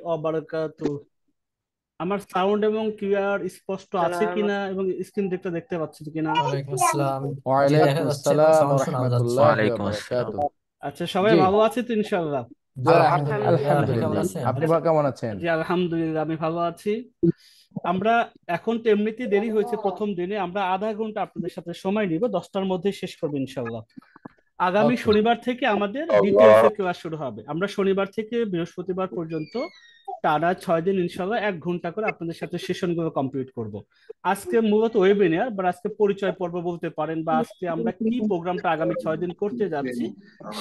ওয়াবারাকাতুহু। আমার সাউন্ড এবং ক্লিয়ার স্পষ্ট আছে সালাম। কিনা এবং স্ক্রিন দেখতে দেখতে পাচ্ছি কিনা? ওয়ালাইকুম আসসালাম। জি, দেখা ওয়ালাইকুম যাচ্ছে এবং আসসালাম সাউন্ড ওয়া শোনা যাচ্ছে। রাহমাতুল্লাহি ওয়া ওয়ালাইকুম আসসালাম। বারাকাতুহু। আচ্ছা, সবাই জি, ভালো আছে তো ইনশাআল্লাহ? আলহামদুলিল্লাহ, আপনি কেমন আলহামদুলিল্লাহ। আছেন? আপনি কেমন আছেন? জি, আলহামদুলিল্লাহ, আমি ভালো আছি। আমরা এখন তো এমনিতে দেরি হয়েছে, প্রথম দিনে আমরা আধা ঘন্টা আপনাদের সাথে সময় নিব, 10টার মধ্যে শেষ করবো ইনশাআল্লাহ। আগামী ওকে। শনিবার থেকে আমাদের ডিটেলস এর ক্লাস শুরু হবে। আমরা শনিবার থেকে বৃহস্পতিবার পর্যন্ত টানা 6 দিন ইনশাল্লাহ 1 ঘন্টা করে আপনাদের সাথে সেশন গুলো কমপ্লিট করব। আজকে মূলত ওয়েবিনার বা আজকে পরিচয় পর্ব বলতে পারেন, বা আজকে আমরা কি প্রোগ্রামটা আগামী 6 দিন করতে যাচ্ছি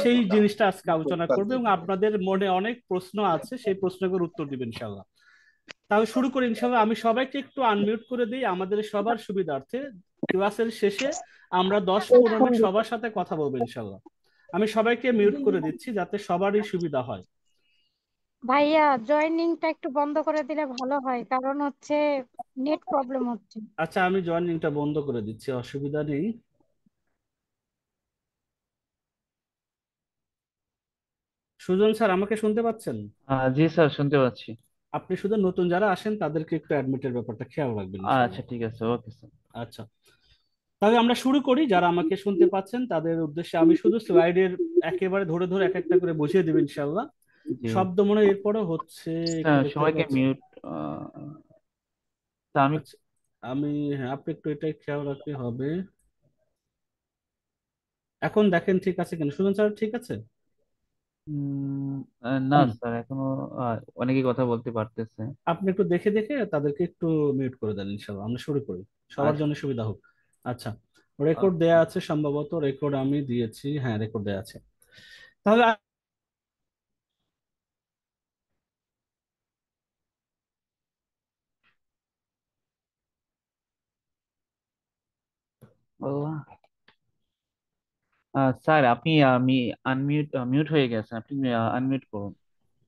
সেই জিনিসটা আজকে আলোচনা করবো, এবং আপনাদের মনে অনেক প্রশ্ন আছে, সেই প্রশ্নগুলোর উত্তর দিবেন ইনশাল্লাহ। তাহলে শুরু করি ইনশাল্লাহ। আমি সবাইকে একটু আনমিউট করে দিই আমাদের সবার সুবিধার্থে। ক্লাসের শেষে আমরা 10-15 মিনিট সবার সাথে কথা বলবো ইনশাল্লাহ। আমি সবাইকে মিউট করে দিচ্ছি যাতে সবারই সুবিধা হয়। ভাইয়া, জয়েনিংটা একটু বন্ধ করে দিলে ভালো হয়, কারণ হচ্ছে নেট প্রবলেম হচ্ছে। আচ্ছা, আমি জয়েনিংটা বন্ধ করে দিচ্ছি, অসুবিধা নেই। সুজন স্যার, আমাকে শুনতে পাচ্ছেন? জি স্যার, শুনতে পাচ্ছি। আপনি শুধু নতুন যারা আসেন তাদেরকে একটু অ্যাডমিটের ব্যাপারটা খেয়াল রাখবেন আচ্ছা, ইনশাল্লাহ। ঠিক আছে, ওকে স্যার। আচ্ছা, তাহলে আমরা শুরু করি। যারা আমাকে শুনতে পাচ্ছেন তাদের উদ্দেশ্যে আমি শুধু স্লাইডের একেবারে ধরে ধরে এক একটা করে বুঝিয়ে দেবেন ইনশাল্লাহ। জি শব্দ মনে হয় এরপরও হচ্ছে, একটু স্যার, দেখতে সবাইকে পাচ্ছি। মিউট। তা আমি আচ্ছা, আমি, হ্যাঁ, আপনি একটু এটাই খেয়াল রাখতে হবে। এখন দেখেন ঠিক আছে কিনা, সুজন স্যার ঠিক আছে? উম, না হুম। স্যার, এখনো অনেকেই কথা বলতে পারতেছে। আপনি একটু দেখে দেখে তাদেরকে একটু মিউট করে দেন ইনশাল্লাহ, আমরা শুরু করি, সবার আচ্ছা। জন্য সুবিধা হোক। আচ্ছা, রেকর্ড ওকে। দেয়া আছে সম্ভবত, রেকর্ড আমি দিয়েছি, হ্যাঁ রেকর্ড দেয়া আছে। তাহলে আল্লাহ। স্যার, আপনি আমি আনমিউট মিউট হয়ে গেছেন, আপনি আনমিউট করুন।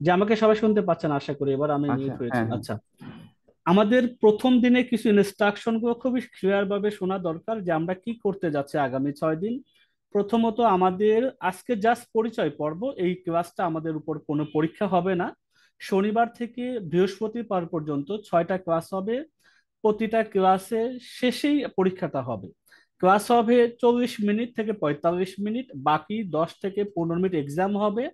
যে আমাকে সবাই শুনতে পাচ্ছেন আশা করি, এবার আমি আচ্ছা, মিউট হয়েছি। হ্যাঁ হ্যাঁ। আচ্ছা, আমাদের প্রথম দিনে কিছু ইনস্ট্রাকশন গুলো খুবই ক্লিয়ার ভাবে শোনা দরকার, যে আমরা কি করতে যাচ্ছি আগামী 6 দিন। প্রথমত আমাদের আজকে জাস্ট পরিচয় পর্ব, এই ক্লাসটা আমাদের উপর কোনো পরীক্ষা হবে না। শনিবার থেকে বৃহস্পতিবার পর্যন্ত 6টা ক্লাস হবে। প্রতিটা ক্লাসে শেষেই পরীক্ষাটা হবে। ক্লাস হবে 40 মিনিট থেকে 45 মিনিট, বাকি 10 থেকে 15 মিনিট এক্সাম হবে।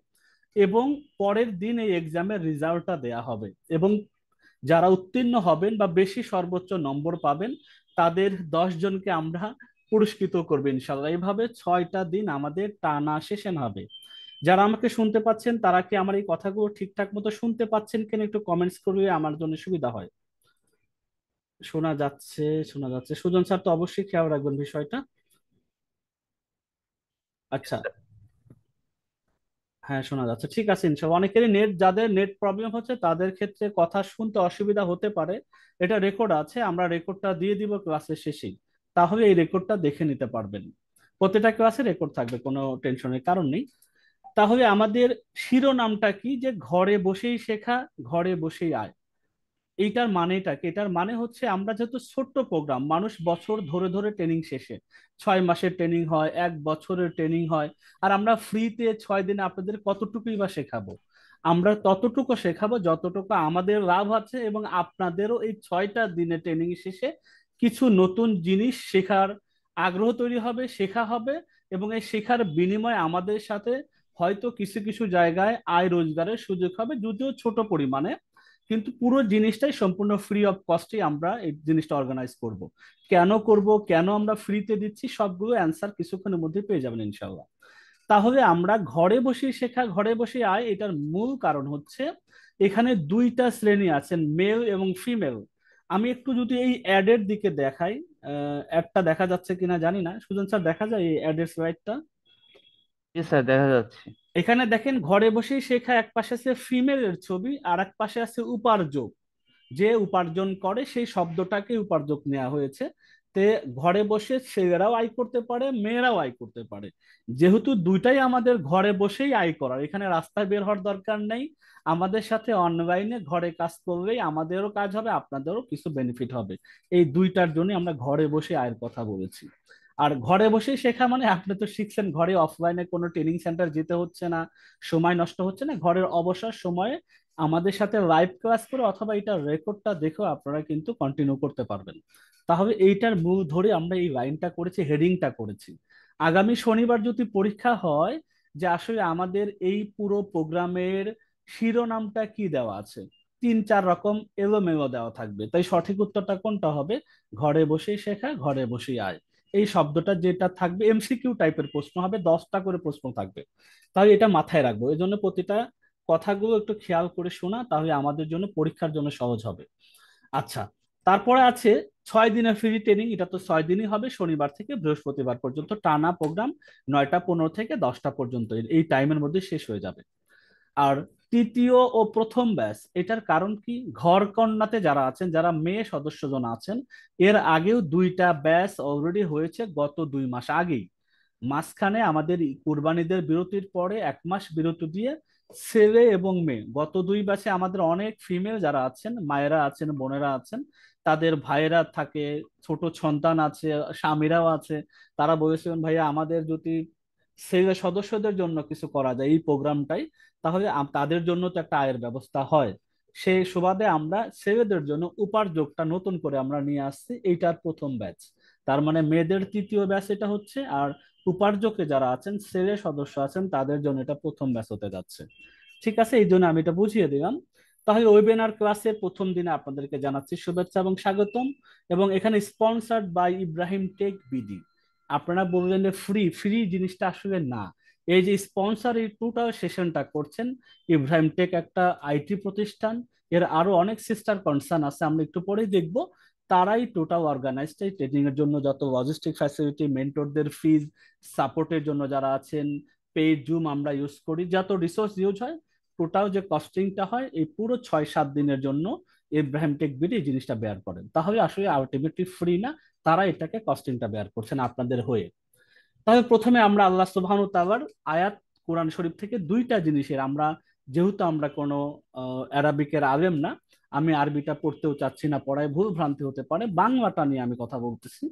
এবং পরের দিন এই এক্সামের রেজাল্টটা দেয়া হবে, এবং যারা উত্তীর্ণ হবেন বা বেশি সর্বোচ্চ নম্বর পাবেন তাদের 10 জনকে আমরা পুরস্কৃত করবো ইনশাল্লাহ। এইভাবে 6টা দিন আমাদের টানা সেশন হবে। যারা আমাকে শুনতে পাচ্ছেন তারা কি আমার এই কথাগুলো ঠিকঠাক মতো শুনতে পাচ্ছেন কিনা একটু কমেন্টস করলে আমার জন্য সুবিধা হয়। শোনা যাচ্ছে, শোনা যাচ্ছে। সুজন স্যার তো অবশ্যই খেয়াল রাখবেন বিষয়টা। আচ্ছা, হ্যাঁ শোনা যাচ্ছে, ঠিক আছে ইনশাল্লাহ। অনেকেরই নেট, যাদের নেট প্রবলেম হচ্ছে তাদের ক্ষেত্রে কথা শুনতে অসুবিধা হতে পারে। এটা রেকর্ড আছে, আমরা রেকর্ডটা দিয়ে দিব ক্লাসের শেষেই, তাহলে এই রেকর্ডটা দেখে নিতে পারবেন। প্রতিটা ক্লাসে রেকর্ড থাকবে, কোনো টেনশনের কারণ নেই। তাহলে আমাদের শিরোনামটা কি, যে ঘরে বসেই শেখা, ঘরে বসেই আয়। এইটার মানেটা কি? এটার মানে হচ্ছে আমরা যেহেতু ছোট্ট প্রোগ্রাম, মানুষ বছর ধরে ধরে ট্রেনিং শেষে, 6 মাসের ট্রেনিং হয়, 1 বছরের ট্রেনিং হয়, আর আমরা ফ্রিতে 6 দিনে আপনাদের কতটুকুই বা শেখাবো? আমরা ততটুকু শেখাবো যতটুকু আমাদের লাভ আছে, এবং আপনাদেরও এই 6টা দিনে ট্রেনিং শেষে কিছু নতুন জিনিস শেখার আগ্রহ তৈরি হবে, শেখা হবে। এবং এই শেখার বিনিময়ে আমাদের সাথে হয়তো কিছু কিছু জায়গায় আয় রোজগারের সুযোগ হবে, যদিও ছোট পরিমাণে। কিন্তু পুরো জিনিসটাই সম্পূর্ণ ফ্রি অফ কস্টে আমরা এই জিনিসটা অর্গানাইজ করব। কেন করব, কেন আমরা ফ্রিতে দিচ্ছি, সবগুলো অ্যান্সার কিছুক্ষণের মধ্যে পেয়ে যাবেন ইনশাল্লাহ। তাহলে আমরা ঘরে বসে শেখা, ঘরে বসে আয়, এটার মূল কারণ হচ্ছে এখানে 2টা শ্রেণী আছেন, মেল এবং ফিমেল। আমি একটু যদি এই অ্যাডের দিকে দেখাই, অ্যাডটা দেখা যাচ্ছে কিনা জানি না, সুজন স্যার দেখা যায় এই অ্যাডের স্লাইডটা? জি স্যার, দেখা যাচ্ছে। এখানে দেখেন ঘরে বসেই শেখা, এক পাশে আছে ফিমেলের ছবি আর এক পাশে আছে উপার্জন। যে উপার্জন করে সেই শব্দটাকে উপার্জক নেওয়া হয়েছে। তে ঘরে বসে ছেলেরাও আয় করতে পারে, মেয়েরাও আয় করতে পারে। যেহেতু দুইটাই আমাদের ঘরে বসেই আয় করার, এখানে রাস্তায় বের হওয়ার দরকার নেই। আমাদের সাথে অনলাইনে ঘরে কাজ করলেই আমাদেরও কাজ হবে, আপনাদেরও কিছু বেনিফিট হবে। এই দুইটার জন্য আমরা ঘরে বসে আয়ের কথা বলেছি। আর ঘরে বসে শেখা মানে আপনি তো শিখছেন, ঘরে অফলাইনে কোনো ট্রেনিং সেন্টার যেতে হচ্ছে না, সময় নষ্ট হচ্ছে না, ঘরের অবসর সময়ে আমাদের সাথে লাইভ ক্লাস করে অথবা এটা রেকর্ডটা দেখেও আপনারা কিন্তু কন্টিনিউ করতে পারবেন। তাহলে এইটার মূল ধরে আমরা এই লাইনটা করেছি, হেডিংটা করেছি। আগামী শনিবার যদি পরীক্ষা হয় যে আসলে আমাদের এই পুরো প্রোগ্রামের শিরোনামটা কি দেওয়া আছে, 3-4 রকম এলোমেলো দেওয়া থাকবে, তাই সঠিক উত্তরটা কোনটা হবে? ঘরে বসেই শেখা, ঘরে বসেই আয়। এই শব্দটা যেটা থাকবে এমসিকিউ টাইপের প্রশ্ন হবে, 10টা করে প্রশ্ন থাকবে। তাহলে এটা মাথায় রাখবো, এই জন্য প্রতিটা কথাগুলো একটু খেয়াল করে শোনা, তাহলে আমাদের জন্য পরীক্ষার জন্য সহজ হবে। আচ্ছা, তারপরে আছে 6 দিনের ফ্রি ট্রেনিং। এটা তো 6 দিনই হবে, শনিবার থেকে বৃহস্পতিবার পর্যন্ত টানা প্রোগ্রাম, 9টা 15 থেকে 10টা পর্যন্ত এই টাইমের মধ্যে শেষ হয়ে যাবে। আর তৃতীয় ও প্রথম ব্যাচ, এটার কারণ কি, ঘর কন্যাতে যারা আছেন, যারা মেয়ে সদস্যজন আছেন, এর আগেও 2টা ব্যাচ অলরেডি হয়েছে গত 2 মাস আগেই। মাঝখানে আমাদের কুরবানিদের বিরতির পরে 1 মাস বিরতি দিয়ে ছেলে এবং মেয়ে গত 2 ব্যাচে আমাদের অনেক ফিমেল যারা আছেন, মায়েরা আছেন, বোনেরা আছেন, তাদের ভাইয়েরা থাকে, ছোট সন্তান আছে, স্বামীরাও আছে। তারা বলেছিলেন ভাইয়া আমাদের যদি ছেলে সদস্যদের জন্য কিছু করা যায় এই প্রোগ্রামটাই, তাহলে তাদের জন্য তো একটা আয়ের ব্যবস্থা হয়। সেই সুবাদে আমরা ছেলেদের জন্য উপার্জকটা নতুন করে আমরা নিয়ে আসছি, এইটার প্রথম ব্যাচ। তার মানে মেয়েদের তৃতীয় ব্যাচ এটা হচ্ছে, আর উপার্জকে যারা আছেন, ছেলে সদস্য আছেন, তাদের জন্য এটা প্রথম ব্যাচ হতে যাচ্ছে। ঠিক আছে, এই জন্য আমি এটা বুঝিয়ে দিলাম। তাহলে ওয়েবিনার ক্লাসের প্রথম দিনে আপনাদেরকে জানাচ্ছি শুভেচ্ছা এবং স্বাগতম। এবং এখানে sponsored by Ibrahim tech BD. আপনারা বললেন যে ফ্রি ফ্রি, জিনিসটা আসলে না। এই যে স্পন্সর এই টোটাল সেশনটা করছেন, ইব্রাহিম টেক একটা আইটি প্রতিষ্ঠান, এর আরো অনেক সিস্টার কনসার্ন আছে, আমরা একটু পরেই দেখব। তারাই টোটাল অর্গানাইজড এই ট্রেনিং এর জন্য, যত লজিস্টিক ফ্যাসিলিটি, মেন্টরদের ফিজ, সাপোর্টের জন্য যারা আছেন, পেইড জুম আমরা ইউজ করি, যত রিসোর্স ইউজ হয়, টোটাল যে কস্টিংটা হয় এই পুরো 6-7 দিনের জন্য ইব্রাহিম টেক বিডি এই জিনিসটা বেয়ার করেন। তাহলে আসলে আলটিমেটলি ফ্রি না, তারা এটাকে কস্টিংটা বেয়ার করছেন আপনাদের হয়ে। তাহলে প্রথমে আমরা আল্লাহ সুবহানাহু তাআলার আয়াত কোরআন শরীফ থেকে 2টা জিনিসের আমরা, যেহেতু আমরা কোনো আরবিকের আলেম না, আমি আরবিটা পড়তেও চাচ্ছি না, পড়ায় ভুল ভ্রান্তি হতে পারে, বাংলাটা নিয়ে আমি কথা বলতেছি।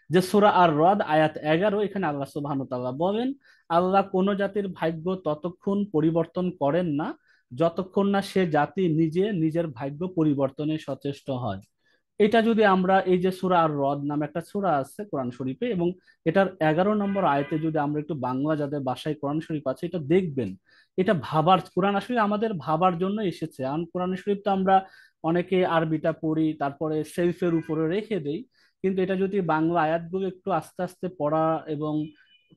যে সূরা আর রদ আয়াত 11, এখানে আল্লাহ সুবহানাহু তাআলা বলেন, আল্লাহ কোন জাতির ভাগ্য ততক্ষণ পরিবর্তন করেন না যতক্ষণ না সে জাতি নিজে নিজের ভাগ্য পরিবর্তনে সচেষ্ট হয়। এটা যদি আমরা, এই যে সূরা আর রদ নামে একটা সূরা আছে কোরআন শরীফে, এবং এটার 11 নম্বর আয়াতে যদি আমরা একটু বাংলা, যাদের বাসায় কোরআন শরীফ আছে, এটা দেখবেন। এটা ভাবার, কোরআন আসলে আমাদের ভাবার জন্য এসেছে। আর কোরআন শরীফ তো আমরা অনেকে আরবিটা পড়ি, তারপরে সেলফের উপরে রেখে দেই, কিন্তু এটা যদি বাংলা আয়াতগুলো একটু আস্তে আস্তে পড়া এবং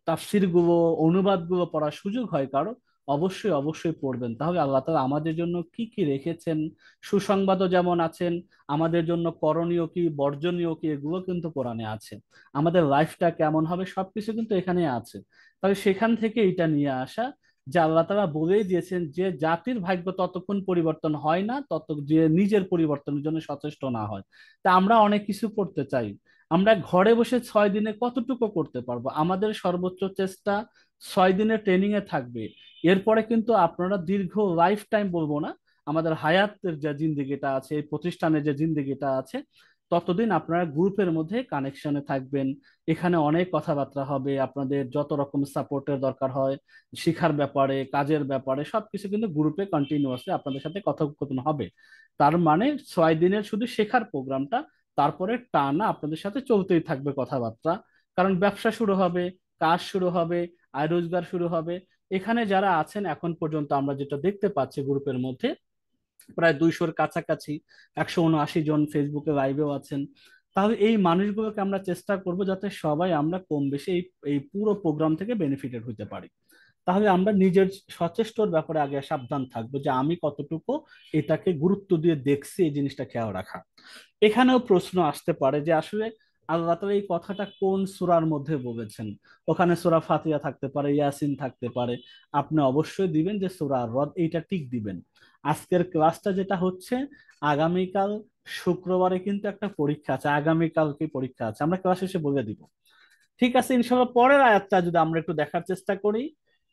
তাফসির গুলো, অনুবাদ গুলো পড়ার সুযোগ হয় কারো, অবশ্যই অবশ্যই পড়বেন। তাহলে আল্লাহ তাআলা আমাদের জন্য কি কি রেখেছেন, সুসংবাদও যেমন আছেন, আমাদের জন্য করণীয় কি বর্জনীয় কি এগুলো কিন্তু কোরআনে আছে। আমাদের লাইফটা কেমন হবে সবকিছু কিন্তু এখানে আছে। তবে সেখান থেকে এটা নিয়ে আসা, যে আল্লাহ তাআলা বলেই দিয়েছেন যে জাতির ভাগ্য ততক্ষণ পরিবর্তন হয় না তত যে নিজের পরিবর্তনের জন্য সচেষ্ট না হয়। তা আমরা অনেক কিছু করতে চাই, আমরা ঘরে বসে 6 দিনে কতটুকু করতে পারবো? আমাদের সর্বোচ্চ চেষ্টা 6 দিনের ট্রেনিং এ থাকবে। এরপরে কিন্তু আপনারা দীর্ঘ লাইফ টাইম বলবো না, আমাদের হায়াতের যে জিন্দেগিটা আছে, এই প্রতিষ্ঠানের যে জিন্দেগিটা আছে, ততদিন আপনারা গ্রুপের মধ্যে কানেকশনে থাকবেন। এখানে অনেক কথাবার্তা হবে, আপনাদের যত রকম সাপোর্টের দরকার হয়, শিখার ব্যাপারে, কাজের ব্যাপারে, সবকিছু কিন্তু গ্রুপে কন্টিনিউয়াসলি আপনাদের সাথে কথোপকথন হবে। তার মানে 6 দিনের শুধু শেখার প্রোগ্রামটা, তারপরে টানা আপনাদের সাথে চলতেই থাকবে কথাবার্তা। কারণ ব্যবসা শুরু হবে, কাজ শুরু হবে, আয় রোজগার শুরু হবে। এখানে যারা আছেন এখন পর্যন্ত আমরা যেটা দেখতে পাচ্ছি গ্রুপের মধ্যে, প্রায় 200-র কাছাকাছি, 179 জন ফেসবুকে লাইভেও আছেন। তাহলে এই মানুষগুলোকে আমরা চেষ্টা করব যাতে সবাই আমরা কম বেশি এই এই পুরো প্রোগ্রাম থেকে বেনিফিটেড হতে পারি। তাহলে আমরা নিজের সচেষ্টর ব্যাপারে আগে সাবধান থাকবো যে আমি কতটুকু এটাকে গুরুত্ব দিয়ে দেখছি, এই জিনিসটা খেয়াল রাখা। এখানেও প্রশ্ন আসতে পারে যে আসলে আল্লাহ তাআলা এই কথাটা কোন সূরার মধ্যে বলেছেন। ওখানে সূরা ফাতিহা থাকতে পারে, ইয়াসিন থাকতে পারে। আপনি অবশ্যই দিবেন যে সূরা আর রদ, এইটা ঠিক দিবেন। আজকের ক্লাসটা যেটা হচ্ছে, আগামীকাল শুক্রবারে কিন্তু একটা পরীক্ষা আছে, আগামীকালকে পরীক্ষা আছে, আমরা ক্লাস শেষে বলে দিব। ঠিক আছে, ইনশাআল্লাহ পরের আয়াতটা যদি আমরা একটু দেখার চেষ্টা করি,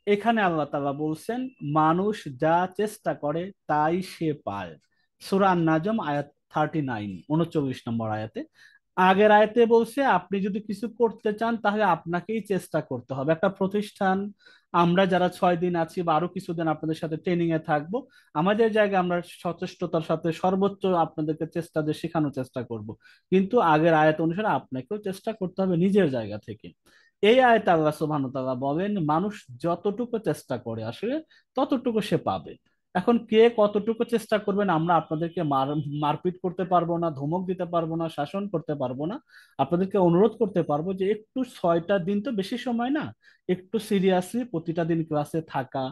এখানে আল্লাহ তাআলা বলছেন, মানুষ যা চেষ্টা করে তাই সে পায়। সূরা আন-নাজম আয়াত 39, 39 নম্বর আয়াতে আগের আয়তে বলছে আপনি যদি কিছু করতে চান তাহলে আপনাকেই চেষ্টা করতে হবে। একটা প্রতিষ্ঠান, আমরা যারা 6 দিন আছি বা আরো কিছুদিন আপনাদের সাথে ট্রেনিং এ থাকবো, আমাদের জায়গায় আমরা সচেষ্টতার সাথে সর্বোচ্চ আপনাদেরকে চেষ্টা দিয়ে শেখানোর চেষ্টা করব। কিন্তু আগের আয়াত অনুসারে আপনাকেও চেষ্টা করতে হবে নিজের জায়গা থেকে। এই আয়াতে আল্লাহ সুবহানাহু ওয়া তাআলা বলেন মানুষ যতটুকু চেষ্টা করে আসলে ততটুকু সে পাবে। এখন কে কতটুকু চেষ্টা করবেন আমরা আপনাদেরকে মারপিট করতে পারবো না, ধমক দিতে পারবো না, শাসন করতে পারবো না। আপনাদেরকে অনুরোধ করতে পারবো যে একটু 6টা দিন তো বেশি সময় না, একটু সিরিয়াসলি প্রতিটা দিন ক্লাসে থাকা,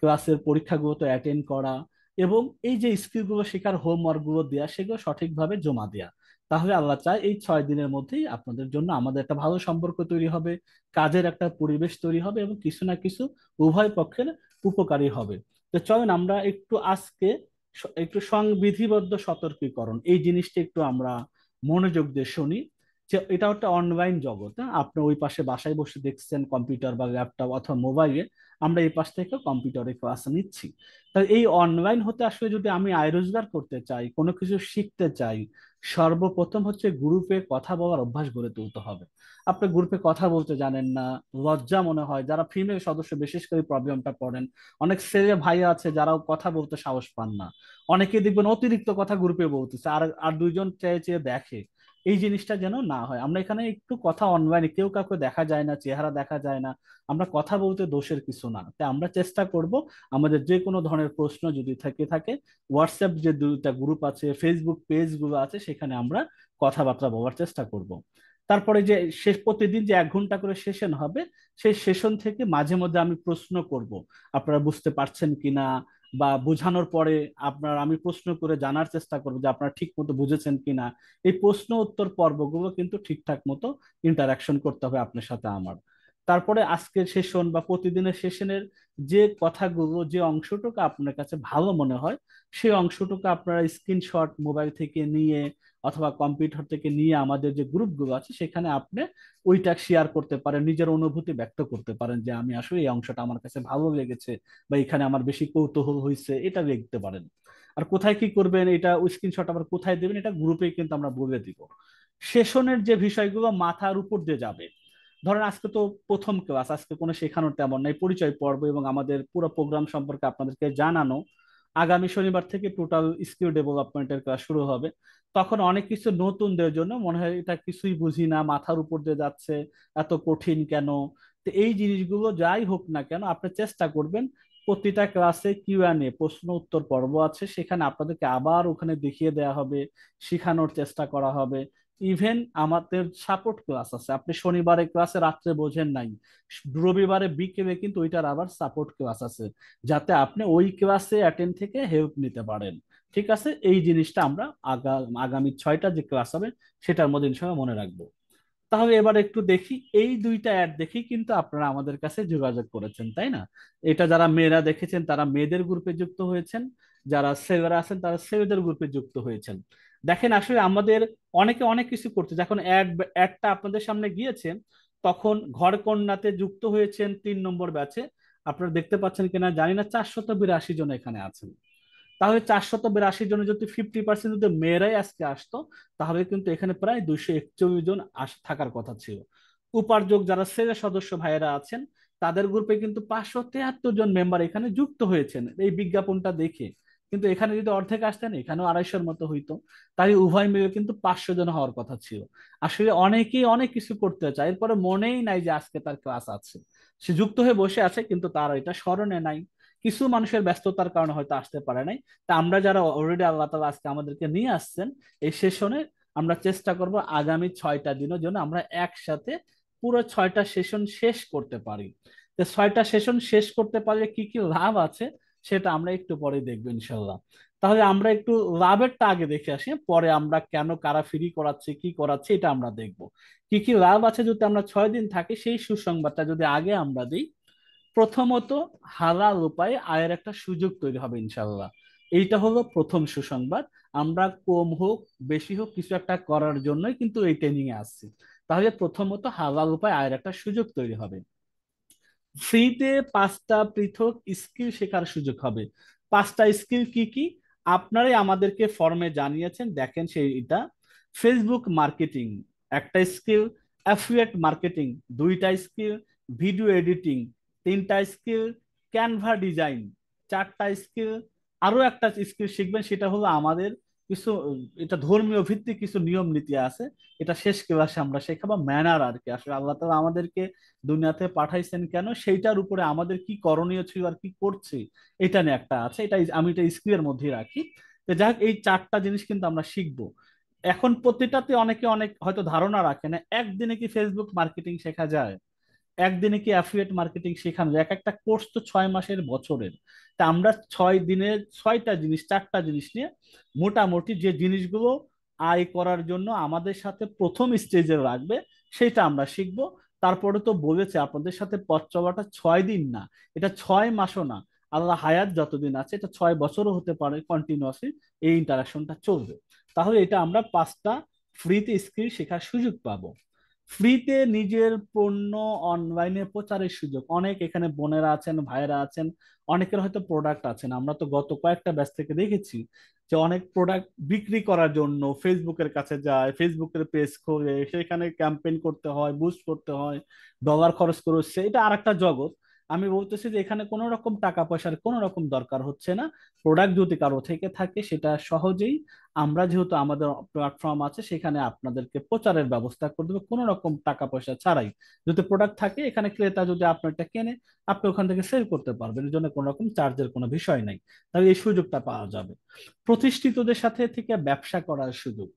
ক্লাসের পরীক্ষাগুলো অ্যাটেন্ড করা, এবং এই যে স্কিলগুলো শেখার হোমওয়ার্ক গুলো দেওয়া সেগুলো সঠিকভাবে জমা দেওয়া। তাহলে আল্লাহ চায় এই 6 দিনের মধ্যেই আপনাদের জন্য আমাদের একটা ভালো সম্পর্ক তৈরি হবে, কাজের একটা পরিবেশ তৈরি হবে, এবং কিছু না কিছু উভয় পক্ষের উপকারী হবে। তো চলেন আমরা একটু আজকে একটু সংবিধিবদ্ধ সতর্কীকরণ এই জিনিসটা একটু আমরা মনোযোগ দিয়ে শুনি। যে এটা একটা অনলাইন জগৎ, হ্যাঁ? আপনি ওই পাশে বাসায় বসে দেখছেন কম্পিউটার বা ল্যাপটপ অথবা মোবাইলে, আমরা এই পাশ থেকে কম্পিউটারে ক্লাস নিচ্ছি। তাই এই অনলাইন হতে আসলে যদি আমি আয় রোজগার করতে চাই, কোনো কিছু শিখতে চাই, সর্বপ্রথম হচ্ছে গ্রুপে কথা বলার অভ্যাস গড়ে তুলতে হবে। আপনি গ্রুপে কথা বলতে জানেন না, লজ্জা মনে হয়, যারা ফিমেল সদস্য বিশেষ করে প্রবলেমটা পড়েন। অনেক ছেলে ভাই আছে যারাও কথা বলতে সাহস পান না, অনেকে দেখবেন অতিরিক্ত কথা গ্রুপে বলতেছে, আর আর দুইজন চেয়ে চেয়ে দেখে। এই জিনিসটা যেন না হয়, আমরা এখানে একটু কথা অনলাইনে কেউ কাউকে দেখা যায় না, চেহারা দেখা যায় না, আমরা কথা বলতে দোষের কিছু না। তাই আমরা চেষ্টা করব আমাদের যে কোনো ধরনের প্রশ্ন যদি থেকে থাকে, হোয়াটসঅ্যাপ যে 2টা গ্রুপ আছে, ফেসবুক পেজ গুলো আছে, সেখানে আমরা কথাবার্তা বলার চেষ্টা করব। তারপরে যে শেষ প্রতিদিন যে 1 ঘন্টা করে সেশন হবে, সেই সেশন থেকে মাঝে মধ্যে আমি প্রশ্ন করব, আপনারা বুঝতে পারছেন কিনা, বা বোঝানোর পরে আপনার আমি প্রশ্ন করে জানার চেষ্টা করবো যে আপনারা ঠিক মতো বুঝেছেন কিনা। এই প্রশ্ন উত্তর পর্বগুলো কিন্তু ঠিকঠাক মতো ইন্টারাকশন করতে হবে আপনার সাথে আমার। তারপরে আজকের সেশন বা প্রতিদিনের সেশনের যে কথাগুলো, যে অংশটুকু আপনার কাছে ভালো মনে হয়, সেই অংশটুকু আপনারা স্ক্রিনশট মোবাইল থেকে নিয়ে অথবা কম্পিউটার থেকে নিয়ে আমাদের যে গ্রুপগুলো আছে সেখানে আপনি ওইটা শেয়ার করতে পারেন, নিজের অনুভূতি ব্যক্ত করতে পারেন যে আমি আসলে এই অংশটা আমার কাছে ভালো লেগেছে বা এখানে আমার বেশি কৌতূহল হয়েছে, এটা লিখতে পারেন। আর কোথায় কি করবেন, এটা স্ক্রিনশট আবার কোথায় দেবেন, এটা গ্রুপে কিন্তু আমরা বলে দিব। সেশনের যে বিষয়গুলো মাথার উপর দিয়ে যাবে, ধরেন আজকে তো প্রথম ক্লাস, আজকে কোনো শেখানোর তেমন নাই, পরিচয় পর্ব এবং আমাদের পুরো প্রোগ্রাম সম্পর্কে আপনাদেরকে জানানো। আগামী শনিবার থেকে টোটাল স্কিল ডেভেলপমেন্টের ক্লাস শুরু হবে। তখন অনেক কিছু নতুনদের জন্য মনে হয় এটা কিছুই বুঝি না, মাথার উপর দিয়ে যাচ্ছে, এত কঠিন কেন। তো এই জিনিসগুলো যাই হোক না কেন আপনি চেষ্টা করবেন প্রতিটা ক্লাসে কিউএনএ প্রশ্ন উত্তর পর্ব আছে, সেখানে আপনাদেরকে আবার ওখানে দেখিয়ে দেওয়া হবে, শেখানোর চেষ্টা করা হবে। ইভেন আমাদের সাপোর্ট ক্লাস আছে, আপনি শনিবারে ক্লাসে রাত্রে বোঝেন নাই, রবিবারে বিকেলে কিন্তু ওইটার আবার সাপোর্ট ক্লাস আছে, যাতে আপনি ওই ক্লাসে অ্যাটেন্ড থেকে হেল্প নিতে পারেন। ঠিক আছে, এই জিনিসটা আমরা আগামী 6টা যে ক্লাস হবে সেটার মধ্যে ইনশাআল্লাহ মনে রাখবো। তাহলে এবার একটু দেখি, এই 2টা অ্যাড দেখি কিন্তু আপনারা আমাদের কাছে যোগাযোগ করেছেন, তাই না? এটা যারা মেয়েরা দেখেছেন তারা মেয়েদের গ্রুপে যুক্ত হয়েছেন, যারা ছেলেরা আছেন তারা ছেলেদের গ্রুপে যুক্ত হয়েছেন। দেখেন আসলে আমাদের অনেকে অনেক কিছু করছে, যখন অ্যাডটা আপনাদের সামনে গিয়েছে তখন ঘর কন্যাতে যুক্ত হয়েছেন 3 নম্বর ব্যাচে। আপনারা দেখতে পাচ্ছেন কিনা জানি না, 482 জন এখানে আছেন। তাহলে 482 জনে যদি 50% যদি মেয়েরাই আজকে আসতো, তাহলে কিন্তু এখানে প্রায় 241 জন থাকার কথা ছিল। উপার্জক যারা ছেলে সদস্য ভাইয়েরা আছেন, তাদের গ্রুপে কিন্তু 573 জন মেম্বার এখানে যুক্ত হয়েছেন এই বিজ্ঞাপনটা দেখে। কিন্তু এখানে যদি অর্ধেক আসতেন এখানেও 250-র মতো হইতো। তাই উভয় মিলে কিন্তু 500 জন হওয়ার কথা ছিল। আসলে অনেকেই অনেক কিছু করতে চায়, এরপরে মনেই নাই যে আজকে তার ক্লাস আছে। সে যুক্ত হয়ে বসে আছে কিন্তু তার এটা স্মরণে নাই, কিছু মানুষের ব্যস্ততার কারণে হয়তো আসতে পারে নাই। তা আমরা যারা অলরেডি আল্লাহ তাআলা আজকে আমাদেরকে নিয়ে আসছেন এই সেশনে, আমরা চেষ্টা করব আগামী 6টা দিনের জন্য আমরা একসাথে পুরো 6টা সেশন শেষ করতে পারি। তো 6টা সেশন শেষ করতে পারলে কি কি লাভ আছে সেটা আমরা একটু পরে দেখবো ইনশাল্লাহ। তাহলে আমরা একটু লাভেরটা আগে দেখে আসি, পরে আমরা কেন কারা ফ্রি করাচ্ছে কি করাচ্ছে এটা আমরা দেখব। কি কি লাভ আছে যদি আমরা 6 দিন থাকি সেই সুসংবাদটা যদি আগে আমরা দিই। প্রথমত, হালাল উপায়ে আয়ের একটা সুযোগ তৈরি হবে ইনশাল্লাহ। এইটা হলো প্রথম সুসংবাদ। আমরা কম হোক বেশি হোক কিছু একটা করার জন্যই কিন্তু এই ট্রেনিং এ আসছি। তাহলে প্রথমত হালাল উপায় আয়ের একটা সুযোগ তৈরি হবে। ফ্রিতে 5টা পৃথক স্কিল শেখার সুযোগ হবে। 5টা স্কিল কি কি আপনারাই আমাদেরকে ফর্মে জানিয়েছেন, দেখেন সেইটা। ফেসবুক মার্কেটিং, একটা স্কিল অ্যাফিলিয়েট মার্কেটিং, দুইটা স্কিল ভিডিও এডিটিং, তিনটা স্কিল ক্যানভা ডিজাইন, চারটা স্কিল আরো একটা স্কিল শিখবেন, সেটা হলো আমাদের কিছু এটা ধর্মীয় ভিত্তিক কিছু নিয়ম নীতি আছে, এটা শেষ ক্লাসে আমরা শেখাবো। ম্যানার আর কি, আসলে আল্লাহ তাআলা আমাদেরকে দুনিয়াতে পাঠাইছেন কেন, সেইটার উপরে আমাদের কি করণীয় ছিল আর কি করছি, এটা নিয়ে একটা আছে, এটা আমি এটা স্ক্রিনের মধ্যে রাখি। তো যাই হোক, এই চারটা জিনিস কিন্তু আমরা শিখবো। এখন প্রতিটাতে অনেকে অনেক হয়তো ধারণা রাখে না, একদিনে কি ফেসবুক মার্কেটিং শেখা যায়, একদিনে কি অ্যাফিলিয়েট মার্কেটিং শেখানো যায়? এক একটা কোর্স তো 6 মাসের বছরের। তা আমরা 6 দিনে 6টা জিনিস 4টা জিনিস নিয়ে মোটামুটি যে জিনিসগুলো আয় করার জন্য আমাদের সাথে প্রথম স্টেজে রাখবে সেটা আমরা শিখবো। তারপরে তো বলেছে আপনাদের সাথে পথ চলাটা 6 দিন না, এটা 6 মাসও না, আল্লাহ হায়াত যতদিন আছে এটা 6 বছরও হতে পারে, কন্টিনিউয়াসলি এই ইন্টারাকশনটা চলবে। তাহলে এটা আমরা 5টা ফ্রিতে স্কিল শেখার সুযোগ পাবো। ফ্রিতে নিজের পণ্য অনলাইনে প্রচারের সুযোগ অনেক, এখানে বোনেরা আছেন, ভাইয়েরা আছেন, অনেকের হয়তো প্রোডাক্ট আছেন, আমরা তো গত কয়েকটা ব্যাচ থেকে দেখেছি যে অনেক প্রোডাক্ট বিক্রি করার জন্য ফেসবুকের কাছে যায়, ফেসবুকের পেজ খোলে, সেখানে ক্যাম্পেইন করতে হয়, বুস্ট করতে হয়, ডলার খরচ করছে, এটা আরেকটা জগৎ। আমি বলতেছি যে এখানে কোনো রকম টাকা পয়সার কোনো রকম দরকার হচ্ছে না। প্রোডাক্ট যদি কারো থেকে থাকে সেটা সহজেই আমরা, যেহেতু আমাদের প্ল্যাটফর্ম আছে, সেখানে আপনাদেরকে প্রচারের ব্যবস্থা করে দেবো কোনো রকম টাকা পয়সা ছাড়াই। যদি প্রোডাক্ট থাকে এখানে, ক্রেতা যদি আপনারটা কেনে, আপনি ওখান থেকে সেল করতে পারবেন, এর জন্য কোনো রকম চার্জের কোনো বিষয় নাই। তাহলে এই সুযোগটা পাওয়া যাবে। প্রতিষ্ঠিতদের সাথে থেকে ব্যবসা করার সুযোগ,